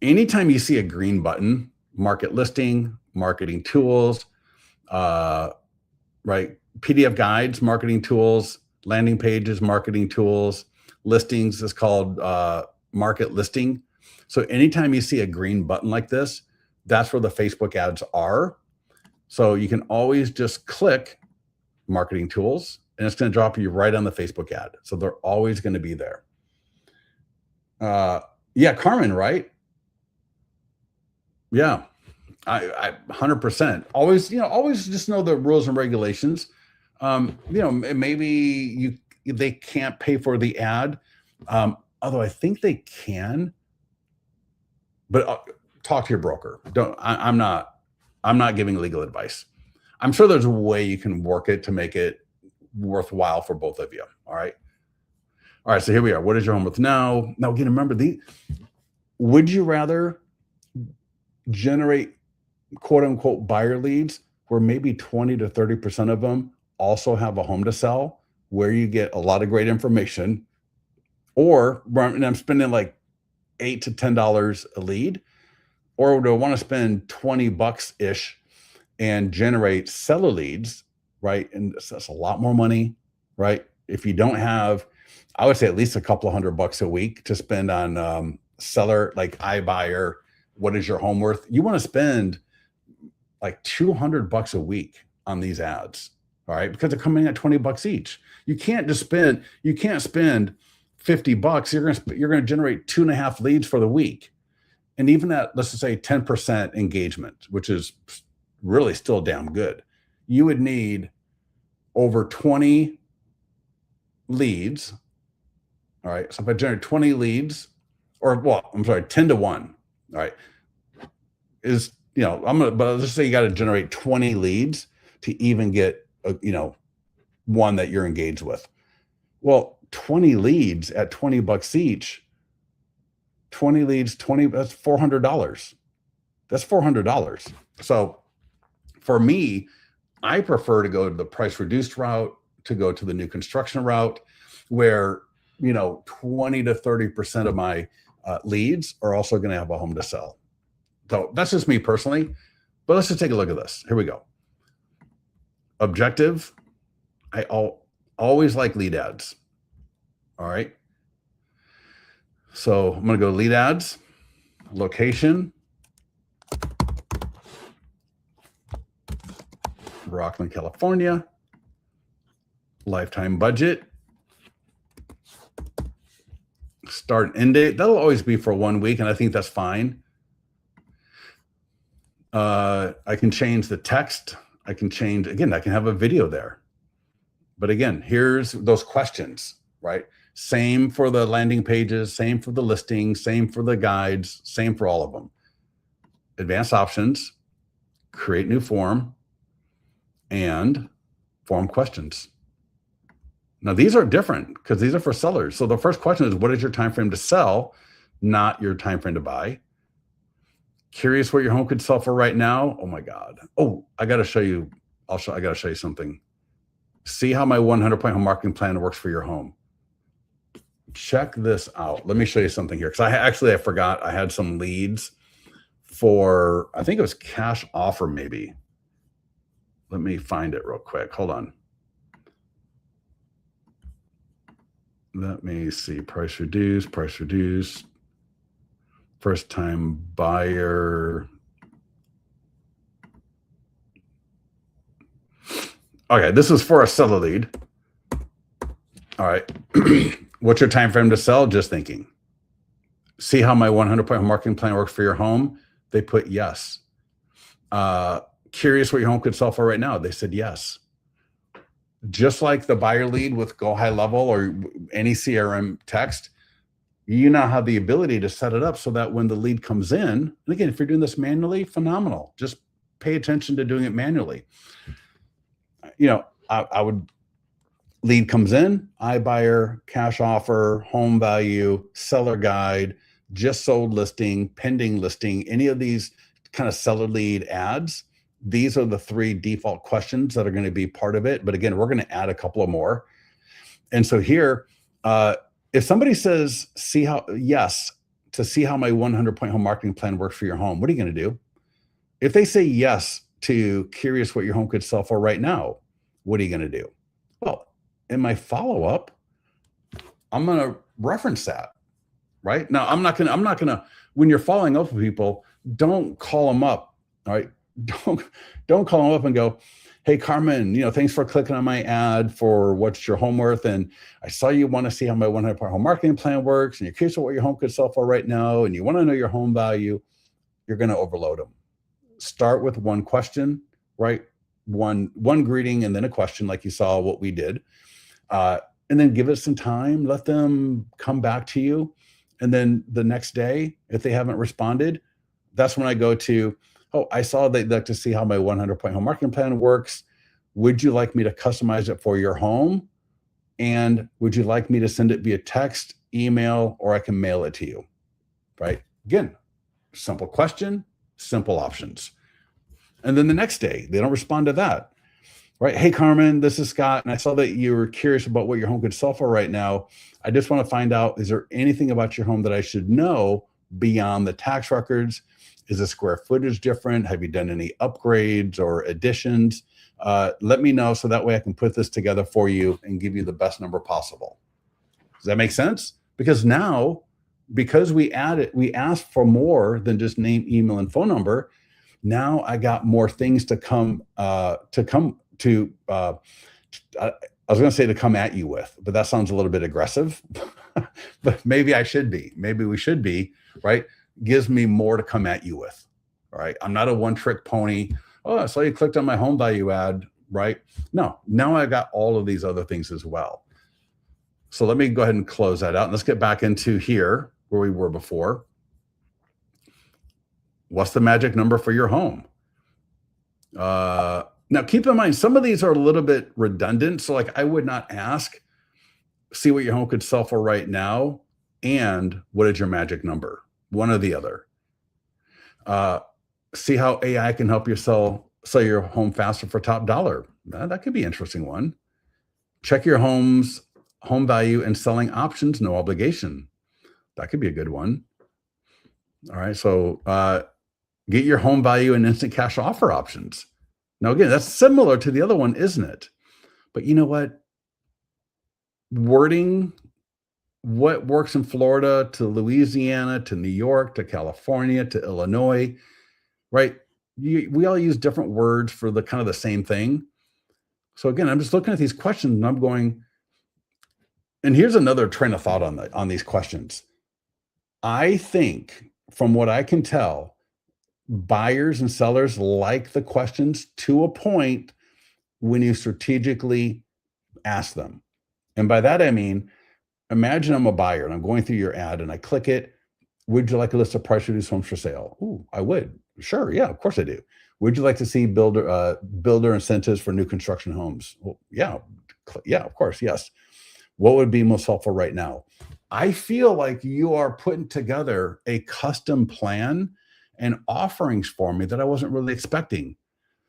Anytime you see a green button, market listing, marketing tools, right? PDF guides, marketing tools, landing pages, marketing tools, listings is called market listing. So anytime you see a green button like this, that's where the Facebook ads are. So you can always just click marketing tools and it's going to drop you right on the Facebook ad. So they're always going to be there. Yeah, Carmen, right? Yeah, I 100%. Always just know the rules and regulations. Maybe they can't pay for the ad, although I think they can. But talk to your broker. I'm not giving legal advice. I'm sure there's a way you can work it to make it worthwhile for both of you. All right. So here we are. What is your home worth now? Now again, remember would you rather generate quote unquote buyer leads where maybe 20 to 30% of them also have a home to sell, where you get a lot of great information, or I'm spending like $8 to $10 a lead, or do I want to spend $20 ish and generate seller leads, right? And that's a lot more money, right? If you don't have, I would say at least a couple of $100 a week to spend on seller, like iBuyer, what is your home worth? You want to spend like $200 a week on these ads, all right? Because they're coming at $20 each. You can't spend $50. You're going to generate 2.5 leads for the week. And even at, let's just say 10% engagement, which is really still damn good, you would need over 20 leads. All right. So if I generate 20 leads, 10 to 1. All right. But let's just say you got to generate 20 leads to even get one that you're engaged with. Well, 20 leads at $20 each, 20 leads, that's $400. That's $400. So for me, I prefer to go to the price reduced route, to go to the new construction route, where 20 to 30% of my leads are also going to have a home to sell. So that's just me personally, but let's just take a look at this. Here we go. Objective. I always like lead ads. All right. So I'm going to go lead ads, location, Rockland, California, lifetime budget, start and end date. That'll always be for 1 week, and I think that's fine. I can change the text. I can change, again, I can have a video there. But again, here's those questions, right? Same for the landing pages, same for the listings, same for the guides, same for all of them. Advanced options, create new form, and form questions. Now, these are different because these are for sellers. So the first question is, what is your time frame to sell, not your time frame to buy? Curious what your home could sell for right now? Oh my God. Oh, I got to show you. I got to show you something. See how my 100-point home marketing plan works for your home. Check this out. Let me show you something here. Because I forgot I had some leads for, I think it was cash offer maybe. Let me find it real quick. Hold on. Let me see. Price reduced, first time buyer. Okay, this is for a seller lead. All right. What's your time frame to sell? Just thinking. See how my 100-point home marketing plan works for your home? They put yes. Curious what your home could sell for right now? They said yes. Just like the buyer lead with Go High Level or any CRM text, you now have the ability to set it up so that when the lead comes in, and again, if you're doing this manually, phenomenal. Just pay attention to doing it manually. You know, I would, lead comes in, iBuyer, cash offer, home value, seller guide, just sold listing, pending listing, any of these kind of seller lead ads. These are the 3 default questions that are going to be part of it. But again, we're going to add a couple of more. And so here, if somebody says, yes, to see how my 100-point home marketing plan works for your home, what are you going to do? If they say yes to curious what your home could sell for right now, what are you going to do? Well, in my follow-up, I'm going to reference that, right? Now, I'm not going to, when you're following up with people, don't call them up, all right? Don't call them up and go, hey, Carmen, thanks for clicking on my ad for what's your home worth. And I saw you want to see how my 100-point home marketing plan works. And you're curious what your home could sell for right now. And you want to know your home value. You're going to overload them. Start with one question, right? One greeting and then a question, like you saw what we did. And then give it some time, let them come back to you. And then the next day, if they haven't responded, that's when I go to, oh, I saw they'd like to see how my 100-point home marketing plan works. Would you like me to customize it for your home? And would you like me to send it via text, email, or I can mail it to you, right? Again, simple question, simple options. And then the next day, they don't respond to that, right? Hey, Carmen, this is Scott, and I saw that you were curious about what your home could sell for right now. I just want to find out, is there anything about your home that I should know beyond the tax records? Is the square footage different? Have you done any upgrades or additions? Let me know so that way I can put this together for you and give you the best number possible. Does that make sense? Because now, because we asked for more than just name, email, and phone number. Now I got more things to come I was going to say to come at you with, but that sounds a little bit aggressive. But maybe I should be. Maybe we should be, right? Gives me more to come at you with. All right. I'm not a one-trick pony. Oh, I saw you clicked on my home value ad, right? No, now I got all of these other things as well. So let me go ahead and close that out. And let's get back into here where we were before. What's the magic number for your home? Now, keep in mind, some of these are a little bit redundant. So like I would not ask, see what your home could sell for right now, and what is your magic number? One or the other. See how AI can help you sell your home faster for top dollar. That could be an interesting one. Check your home's home value and selling options, no obligation. That could be a good one. All right. So Get your home value and instant cash offer options. Now, again, that's similar to the other one, isn't it? But you know what? Wording what works in Florida to Louisiana to New York to California to Illinois, right? We all use different words for the kind of the same thing. So again, I'm just looking at these questions and I'm going, and here's another train of thought on these questions. I think from what I can tell, buyers and sellers like the questions to a point when you strategically ask them. And by that I mean, imagine I'm a buyer and I'm going through your ad and I click it. Would you like a list of price reduced homes for sale? Ooh, I would. Sure, yeah, of course I do. Would you like to see builder incentives for new construction homes? Well, yeah, yeah, of course, yes. What would be most helpful right now? I feel like you are putting together a custom plan and offerings for me that I wasn't really expecting.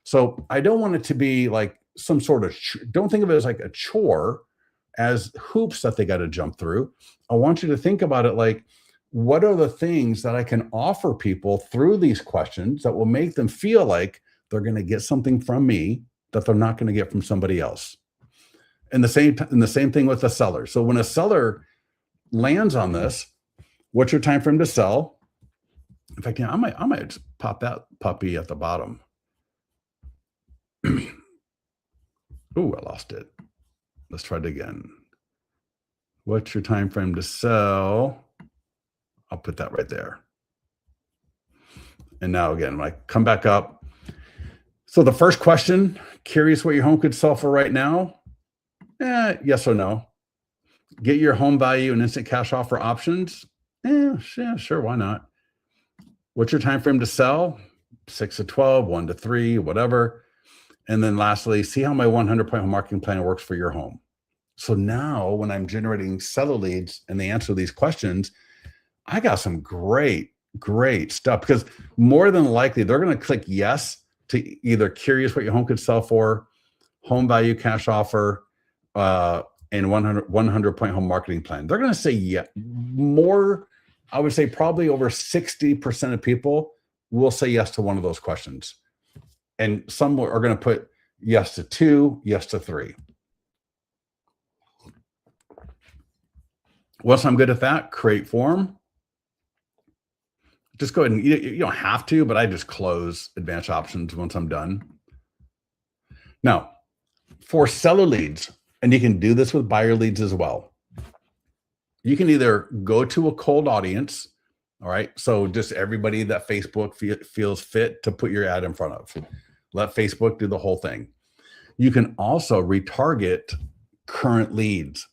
So I don't want it to be like some sort of, don't think of it as like a chore, as hoops that they got to jump through. I want you to think about it like, what are the things that I can offer people through these questions that will make them feel like they're going to get something from me that they're not going to get from somebody else? And the same thing with the seller. So when a seller lands on this, what's your time frame to sell? In fact, I might just pop that puppy at the bottom. Ooh, I lost it. Let's try it again. What's your time frame to sell? I'll put that right there. And now again, when I come back up. So the first question, curious what your home could sell for right now? Yes or no. Get your home value and instant cash offer options? Yeah, sure, why not? What's your time frame to sell? 6 to 12, 1 to 3, whatever. And then lastly, see how my 100-point home marketing plan works for your home. So now when I'm generating seller leads and they answer these questions, I got some great stuff, because more than likely they're going to click yes to either curious what your home could sell for, home value cash offer, and 100-point home marketing plan. They're going to say yeah. More, I would say probably over 60% of people will say yes to one of those questions. And some are going to put yes to 2, yes to 3. Once I'm good at that, create form. Just go ahead and you don't have to, but I just close advanced options once I'm done. Now, for seller leads, and you can do this with buyer leads as well, you can either go to a cold audience, all right? So just everybody that Facebook feels fit to put your ad in front of. Let Facebook do the whole thing. You can also retarget current leads.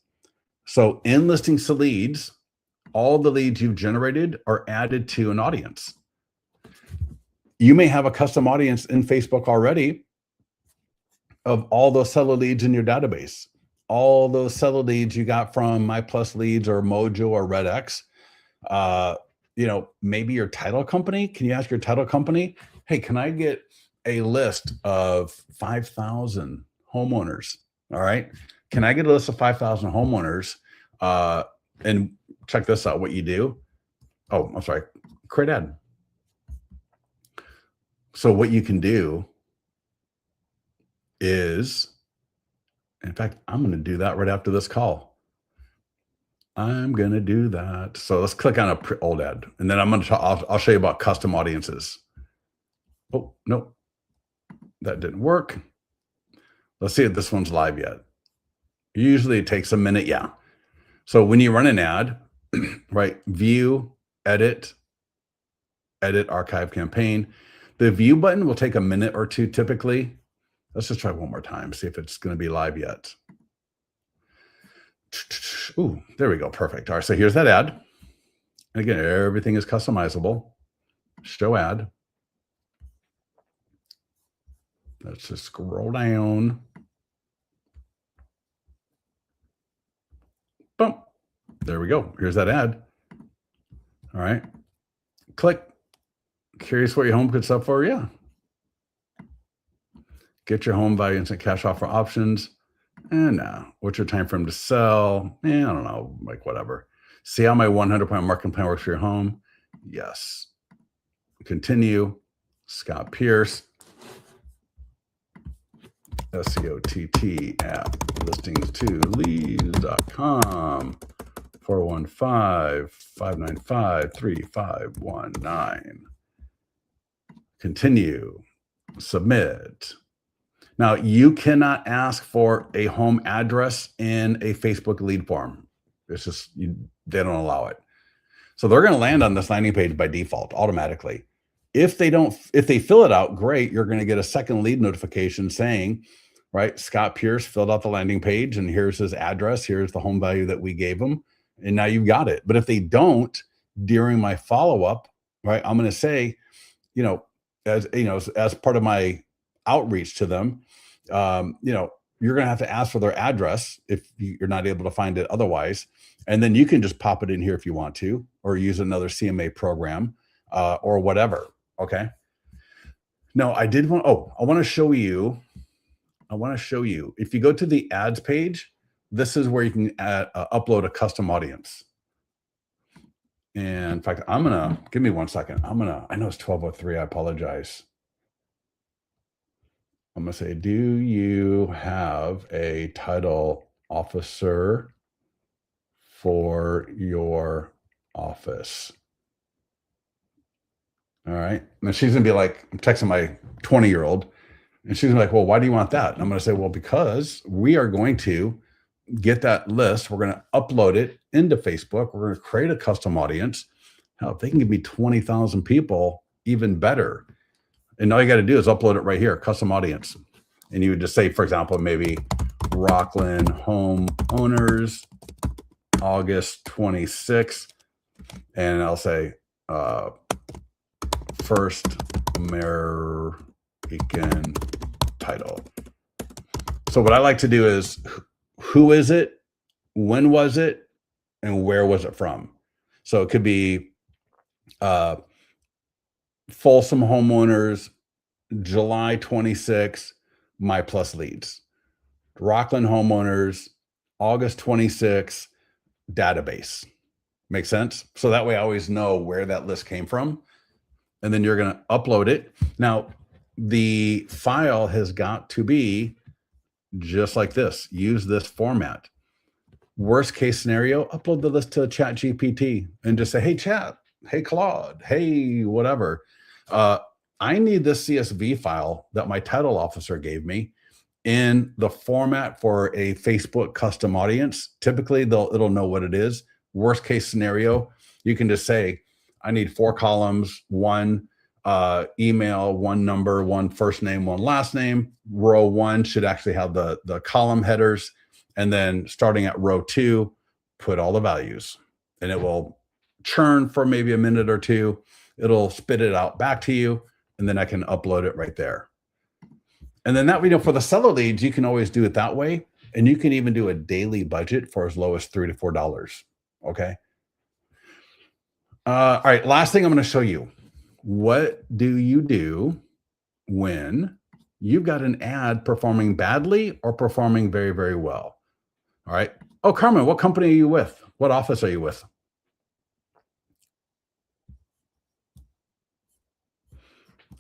So in listings to leads, all the leads you've generated are added to an audience. You may have a custom audience in Facebook already of all those seller leads in your database. All those seller leads you got from MyPlusLeads or Mojo or RedX. Maybe your title company. Can you ask your title company, hey, can I get a list of 5,000 homeowners? All right. Can I get a list of 5,000 homeowners? And check this out, what you do. Oh, I'm sorry. Create ad. So what you can do is, in fact, I'm going to do that right after this call. I'm going to do that. So let's click on a old ad, and then I'll show you about custom audiences. Oh, no, that didn't work. Let's see if this one's live yet. Usually it takes a minute. Yeah. So when you run an ad, right, view, edit, archive campaign. The view button will take a minute or two typically. Let's just try one more time, see if it's going to be live yet. Ooh, there we go. Perfect. All right, so here's that ad. And again, everything is customizable. Show ad. Let's just scroll down. Boom. There we go. Here's that ad. All right. Click. Curious what your home could sell for? Yeah. Get your home value instant cash offer options. And now, what's your time frame to sell? I don't know, like whatever. See how my 100-point marketing plan works for your home? Yes. Continue. Scott Pierce, SCOTT at listings2leads.com, 415-595-3519. Continue, submit. Now, you cannot ask for a home address in a Facebook lead form. It's just, they don't allow it. So they're going to land on this landing page by default automatically. If they fill it out, great. You're going to get a second lead notification saying, right, Scott Pierce filled out the landing page and here's his address. Here's the home value that we gave him. And now you've got it. But if they don't, during my follow-up, right, I'm going to say, as part of my outreach to them, you're going to have to ask for their address if you're not able to find it otherwise. And then you can just pop it in here if you want to, or use another CMA program or whatever. Okay. Now I want to show you, if you go to the ads page, this is where you can upload a custom audience. And in fact, give me 1 second. I know it's 12:03. I apologize. I'm going to say, do you have a title officer for your office? All right. And she's going to be like, I'm texting my 20-year-old, and she's going to be like, well, why do you want that? And I'm going to say, well, because we are going to get that list. We're going to upload it into Facebook. We're going to create a custom audience. Hell, if they can give me 20,000 people, even better. And all you got to do is upload it right here, custom audience. And you would just say, for example, maybe Rockland homeowners, August 26th. And I'll say, first American title. So what I like to do is, who is it? When was it? And where was it from? So it could be Folsom homeowners, July 26, My Plus leads. Rockland homeowners, August 26, database. Make sense? So that way I always know where that list came from. And then you're going to upload it. Now, the file has got to be just like this. Use this format. Worst case scenario, upload the list to ChatGPT and just say, hey, chat, hey, Claude, hey, whatever. I need this CSV file that my title officer gave me in the format for a Facebook custom audience. Typically, it'll know what it is. Worst case scenario, you can just say, I need 4 columns, 1 email, 1 number, 1 first name, 1 last name. Row 1 should actually have the column headers. And then starting at row 2, put all the values. And it will churn for maybe a minute or two. It'll spit it out back to you. And then I can upload it right there. And then that, for the seller leads, you can always do it that way. And you can even do a daily budget for as low as $3 to $4. Okay. All right. Last thing I'm going to show you. What do you do when you've got an ad performing badly or performing very, very well? All right. Oh, Carmen, what company are you with? What office are you with?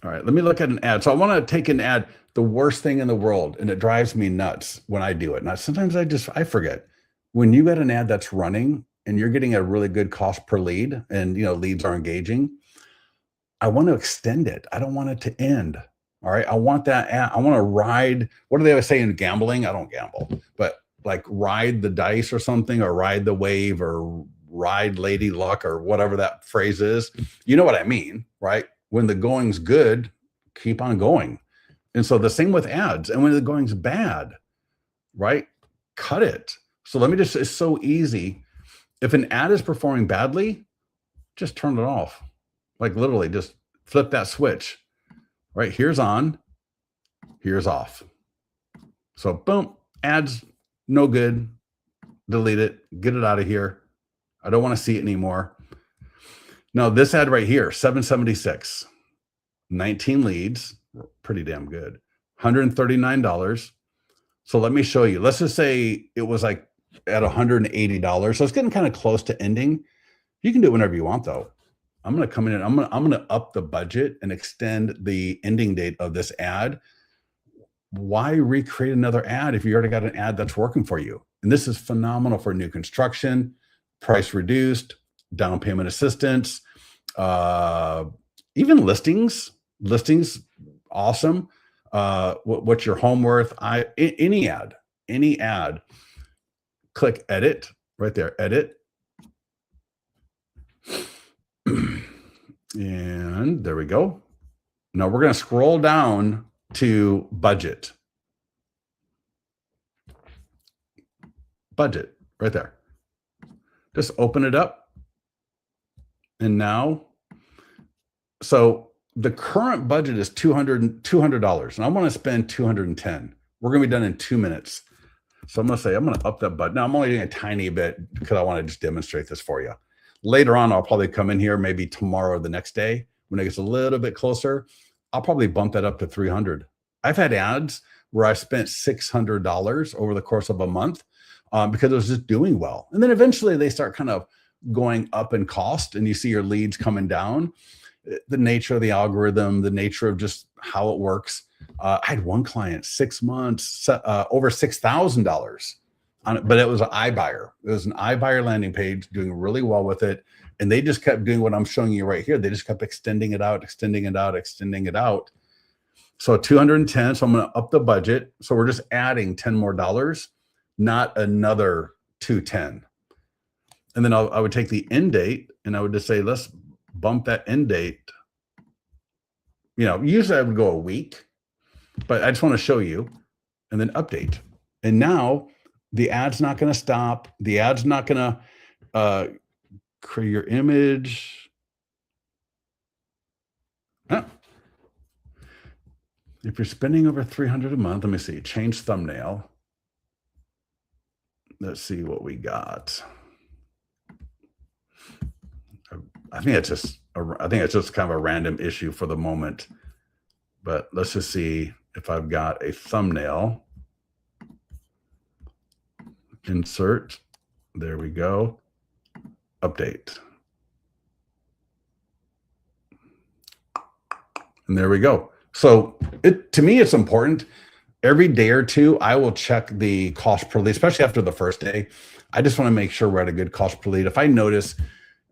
All right. Let me look at an ad. So I want to take an ad, the worst thing in the world, and it drives me nuts when I do it. Now, sometimes I forget. When you get an ad that's running and you're getting a really good cost per lead and, leads are engaging, I want to extend it. I don't want it to end. All right. I want that ad. I want to ride. What do they always say in gambling? I don't gamble, but like ride the dice or something, or ride the wave, or ride lady luck, or whatever that phrase is. You know what I mean, right? When the going's good, keep on going. And so the same with ads. And when the going's bad, right? Cut it. So it's so easy. If an ad is performing badly, just turn it off. Like literally just flip that switch, right? Here's on, here's off. So boom, ads, no good. Delete it, get it out of here. I don't want to see it anymore. Now this ad right here, 776, 19 leads, pretty damn good. $139. So let me show you. Let's just say it was like at $180. So it's getting kind of close to ending. You can do it whenever you want though. I'm going to come in and I'm going to up the budget and extend the ending date of this ad. Why recreate another ad if you already got an ad that's working for you? And this is phenomenal for new construction, price reduced, down payment assistance, uh, even listings. Listings, awesome. What's your home worth? Any ad. Click edit right there. Edit, and there we go. Now we're going to scroll down to budget. Budget right there. Just open it up. And now, so the current budget is $200, and I want to spend $210. We're going to be done in 2 minutes. So I'm going to say, I'm going to up that budget. Now I'm only doing a tiny bit because I want to just demonstrate this for you. Later on, I'll probably come in here, maybe tomorrow or the next day when it gets a little bit closer. I'll probably bump that up to 300. I've had ads where I spent $600 over the course of a month because it was just doing well. And then eventually they start kind of going up in cost and you see your leads coming down. The nature of the algorithm, the nature of just how it works. I had one client, 6 months, over $6,000 on it, but it was an iBuyer. It was an iBuyer landing page, doing really well with it. And they just kept doing what I'm showing you right here. They just kept extending it out, extending it out, extending it out. So 210, so I'm going to up the budget. So we're just adding 10 more dollars, not another 210. And then I would take the end date and I would just say, let's bump that end date. You know, usually I would go a week, but I just want to show you and then update. And now the ad's not going to stop. The ad's not going to create your image. Huh. If you're spending over 300 a month, let me see, change thumbnail. Let's see what we got. I think it's just kind of a random issue for the moment, but let's just see if I've got a thumbnail. Insert. There we go. Update. And there we go. So to me, it's important. Every day or two, I will check the cost per lead, especially after the first day. I just want to make sure we're at a good cost per lead. If I notice,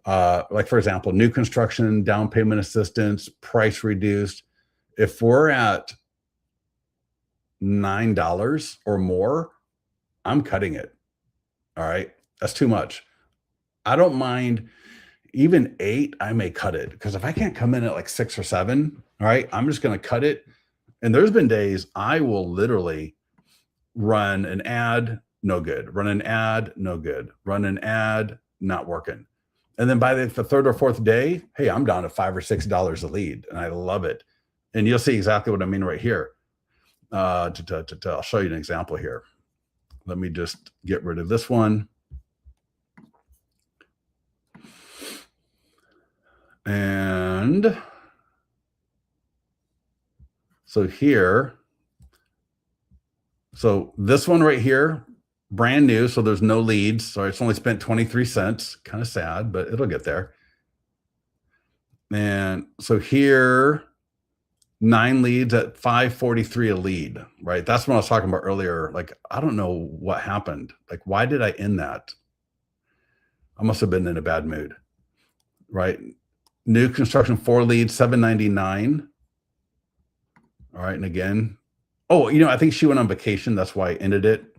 like for example, new construction, down payment assistance, price reduced, if we're at $9 or more, I'm cutting it. All right. That's too much. I don't mind even 8. I may cut it because if I can't come in at like 6 or 7, all right, I'm just going to cut it. And there's been days I will literally run an ad, no good, run an ad, no good, run an ad, not working. And then by the third or fourth day, hey, I'm down to $5 or $6 a lead and I love it. And you'll see exactly what I mean right here. I'll show you an example here. Let me just get rid of this one. And so here, so this one right here, brand new. So there's no leads. So it's only spent 23 cents, kind of sad, but it'll get there. And so here, 9 leads at $5.43 a lead, right? That's what I was talking about earlier. Like, I don't know what happened. Like, why did I end that? I must have been in a bad mood, right? New construction, 4 leads, $7.99. All right. And again, oh, I think she went on vacation. That's why I ended it.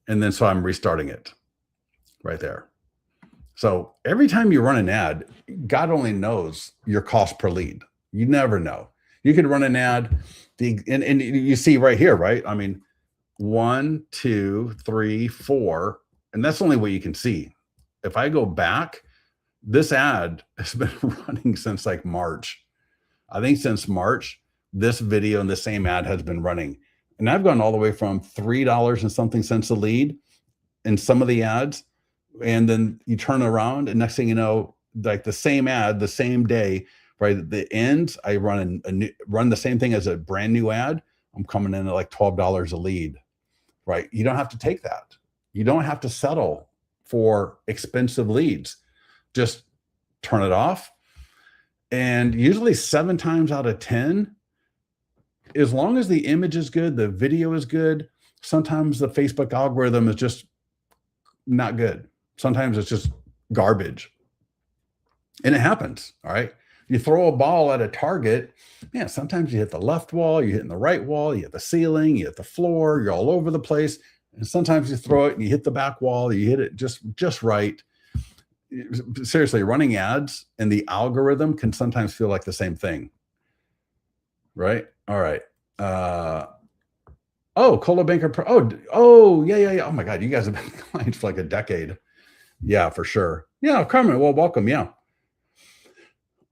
And then, so I'm restarting it right there. So every time you run an ad, God only knows your cost per lead. You never know. You could run an ad, and you see right here, right? I mean, 1, 2, 3, 4, and that's only what you can see. If I go back, this ad has been running since like March. I think since March, this video and the same ad has been running. And I've gone all the way from $3 and something cents a lead in some of the ads. And then you turn around and next thing you know, like the same ad, the same day, right at the end, I run run the same thing as a brand new ad. I'm coming in at like $12 a lead, right? You don't have to take that. You don't have to settle for expensive leads. Just turn it off And usually 7 times out of 10, as long as the image is good, the video is good, sometimes the Facebook algorithm is just not good. Sometimes it's just garbage. And it happens. All right. You throw a ball at a target, man, sometimes you hit the left wall, you hit in the right wall, you hit the ceiling, you hit the floor, you're all over the place. And sometimes you throw it and you hit the back wall, you hit it just right. Seriously, running ads and the algorithm can sometimes feel like the same thing. Right? All right. Cola Banker Pro. Yeah. Oh my God, you guys have been clients for like a decade. Yeah, for sure. Yeah, Carmen. Well, welcome. Yeah.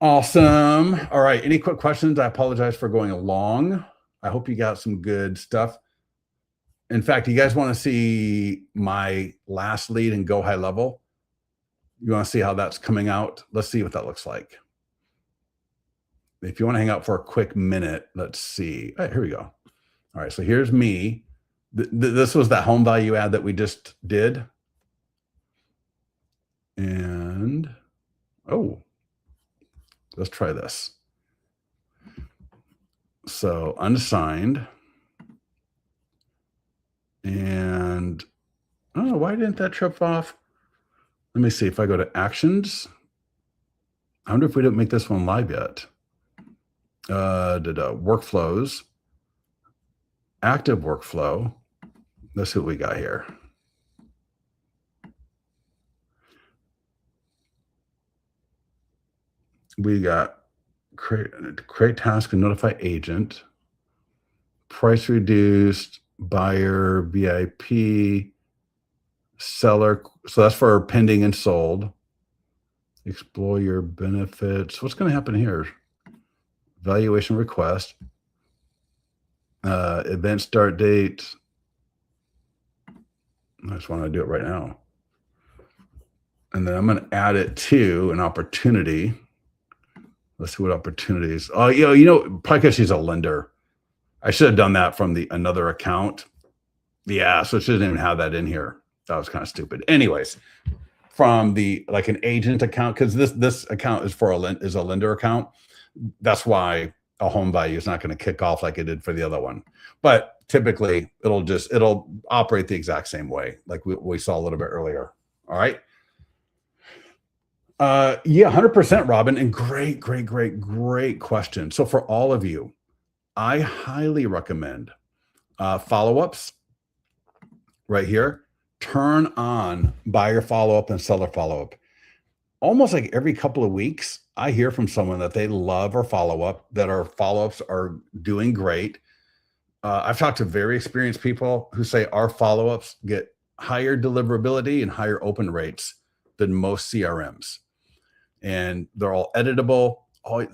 Awesome. All right. Any quick questions? I apologize for going long. I hope you got some good stuff. In fact, you guys want to see my last lead in Go High Level? You want to see how that's coming out? Let's see what that looks like. If you want to hang out for a quick minute, let's see. All right, here we go. All right, so here's me. This was that home value ad that we just did. And, let's try this. So unsigned. And, why didn't that trip off? Let me see if I go to actions. I wonder if we didn't make this one live yet. Workflows, active workflow. Let's see what we got here. We got create task and notify agent, price reduced, buyer, VIP, seller. So that's for pending and sold. Explore your benefits. What's going to happen here? Valuation request, event start date. I just want to do it right now. And then I'm going to add it to an opportunity. Let's see what opportunities. Oh, probably because she's a lender. I should have done that from another account. Yeah, so it shouldn't even have that in here. That was kind of stupid. Anyways, from an agent account, because this account is for a lender account. That's why a home value is not going to kick off like it did for the other one. But typically it'll operate the exact same way, like we saw a little bit earlier. All right. Yeah, 100%, Robin. And great question. So for all of you, I highly recommend follow-ups right here. Turn on buyer follow-up and seller follow-up. Almost like every couple of weeks, I hear from someone that they love our follow-up, that our follow-ups are doing great. I've talked to very experienced people who say our follow-ups get higher deliverability and higher open rates than most CRMs. And they're all editable.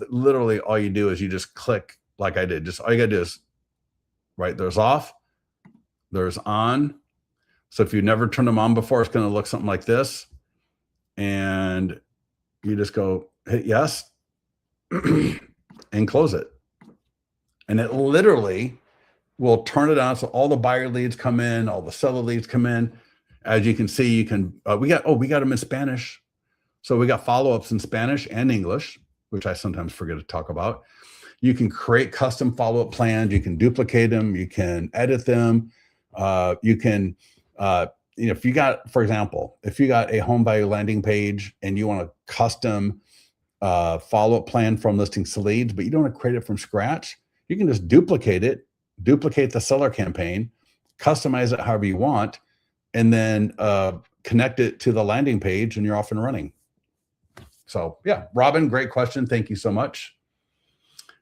Literally all you do is you just click like I did. Just all you gotta do is, right, there's off, there's on. So if you never turned them on before, it's gonna look something like this. And you just go hit yes and close it. And it literally will turn it on. So all the buyer leads come in, all the seller leads come in. As you can see, you can, we got them in Spanish. So we got follow-ups in Spanish and English, which I sometimes forget to talk about. You can create custom follow-up plans. You can duplicate them. You can edit them. You can, if you got, for example, if you got a home value landing page and you want a custom follow-up plan from listings to leads, but you don't want to create it from scratch, you can just duplicate it, duplicate the seller campaign, customize it however you want, and then connect it to the landing page, and you're off and running. So yeah, Robin, great question. Thank you so much.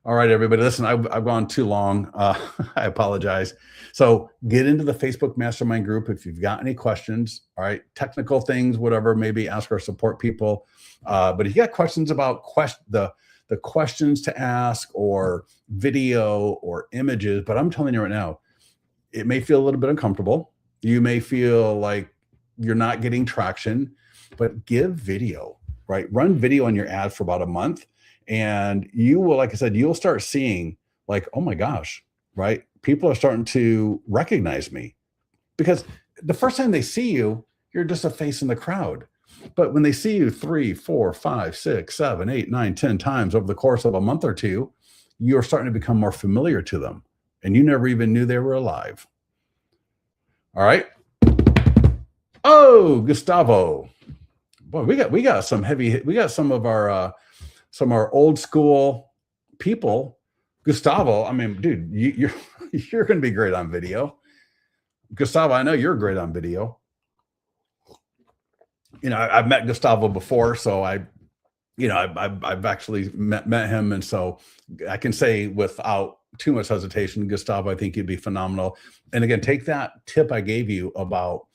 All right, everybody, listen, I've gone too long. I apologize. So get into the Facebook Mastermind group if you've got any questions, all right, technical things, whatever, maybe ask our support people. But if you got questions about the questions to ask or video or images, but I'm telling you right now, it may feel a little bit uncomfortable. You may feel like you're not getting traction, but give video, right? Run video on your ads for about a month. And you will, like I said, you'll start seeing like, oh my gosh, right? People are starting to recognize me, because the first time they see you, you're just a face in the crowd. But when they see you 3, 4, 5, 6, 7, 8, 9, 10 times over the course of a month or two, you're starting to become more familiar to them. And you never even knew they were alive. All right. Oh, Gustavo. Boy, we got some heavy, we got some of our old school people. Gustavo, I mean, dude, you're gonna be great on video. Gustavo, I know you're great on video. I've met Gustavo before, so I've actually met him, and so I can say without too much hesitation, Gustavo, I think you'd be phenomenal. And again, take that tip I gave you about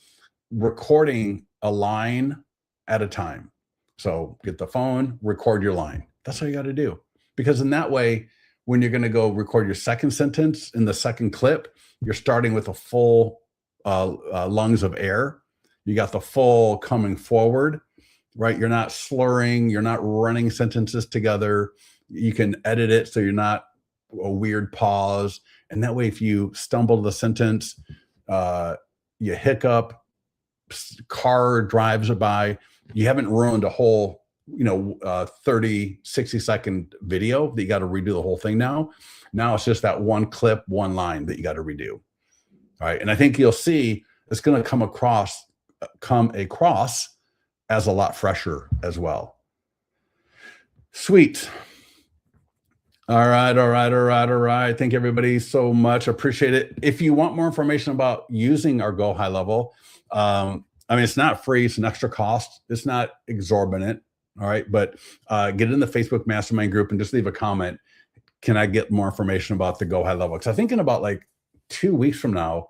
recording a line at a time. So get the phone, record your line. That's all you got to do. Because in that way, when you're going to go record your second sentence in the second clip, you're starting with a full lungs of air. You got the full coming forward, right? You're not slurring, you're not running sentences together. You can edit it so you're not a weird pause. And that way, if you stumble the sentence, you hiccup, car drives by, you haven't ruined a whole 30 60-second video that you got to redo the whole thing. Now it's just that one clip, one line that you got to redo. All right. And I think you'll see it's going to come across as a lot fresher as well. Sweet. All right. Thank everybody so much. Appreciate it. If you want more information about using our Go High Level, it's not free. It's an extra cost. It's not exorbitant. All right. But get in the Facebook mastermind group and just leave a comment. Can I get more information about the Go High Level? Because I think in about like 2 weeks from now,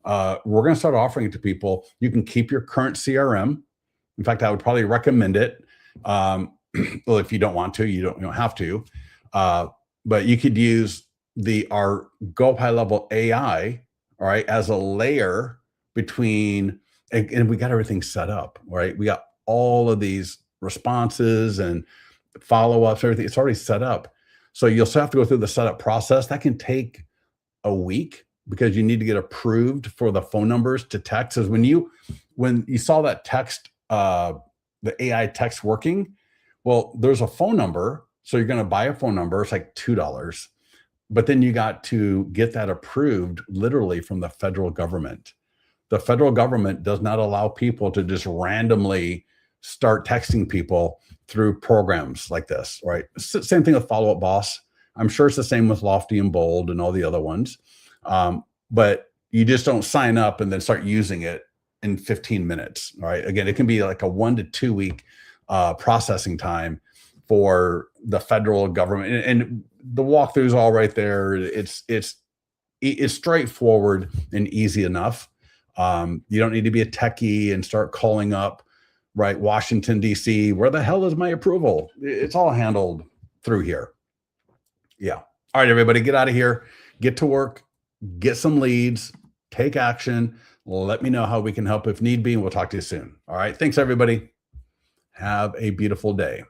we're going to start offering it to people. You can keep your current CRM. In fact, I would probably recommend it. Well, if you don't want to, you don't have to. But you could use our Go High Level AI, all right, as a layer between, and we got everything set up, right? We got all of these responses and follow-ups, everything. It's already set up. So you'll still have to go through the setup process. That can take a week because you need to get approved for the phone numbers to text. Because when you saw that text, the AI text working, well, there's a phone number. So you're going to buy a phone number. It's like $2. But then you got to get that approved literally from the federal government. The federal government does not allow people to just randomly start texting people through programs like this, right? Same thing with Follow Up Boss. I'm sure it's the same with Lofty and Bold and all the other ones. But you just don't sign up and then start using it in 15 minutes, all right? Again, it can be like a 1 to 2 week processing time for the federal government. And the walkthrough is all right there. It's straightforward and easy enough. You don't need to be a techie and start calling up, right, Washington, D.C. Where the hell is my approval? It's all handled through here. Yeah. All right, everybody, get out of here. Get to work. Get some leads. Take action. Let me know how we can help if need be, and we'll talk to you soon. All right. Thanks, everybody. Have a beautiful day.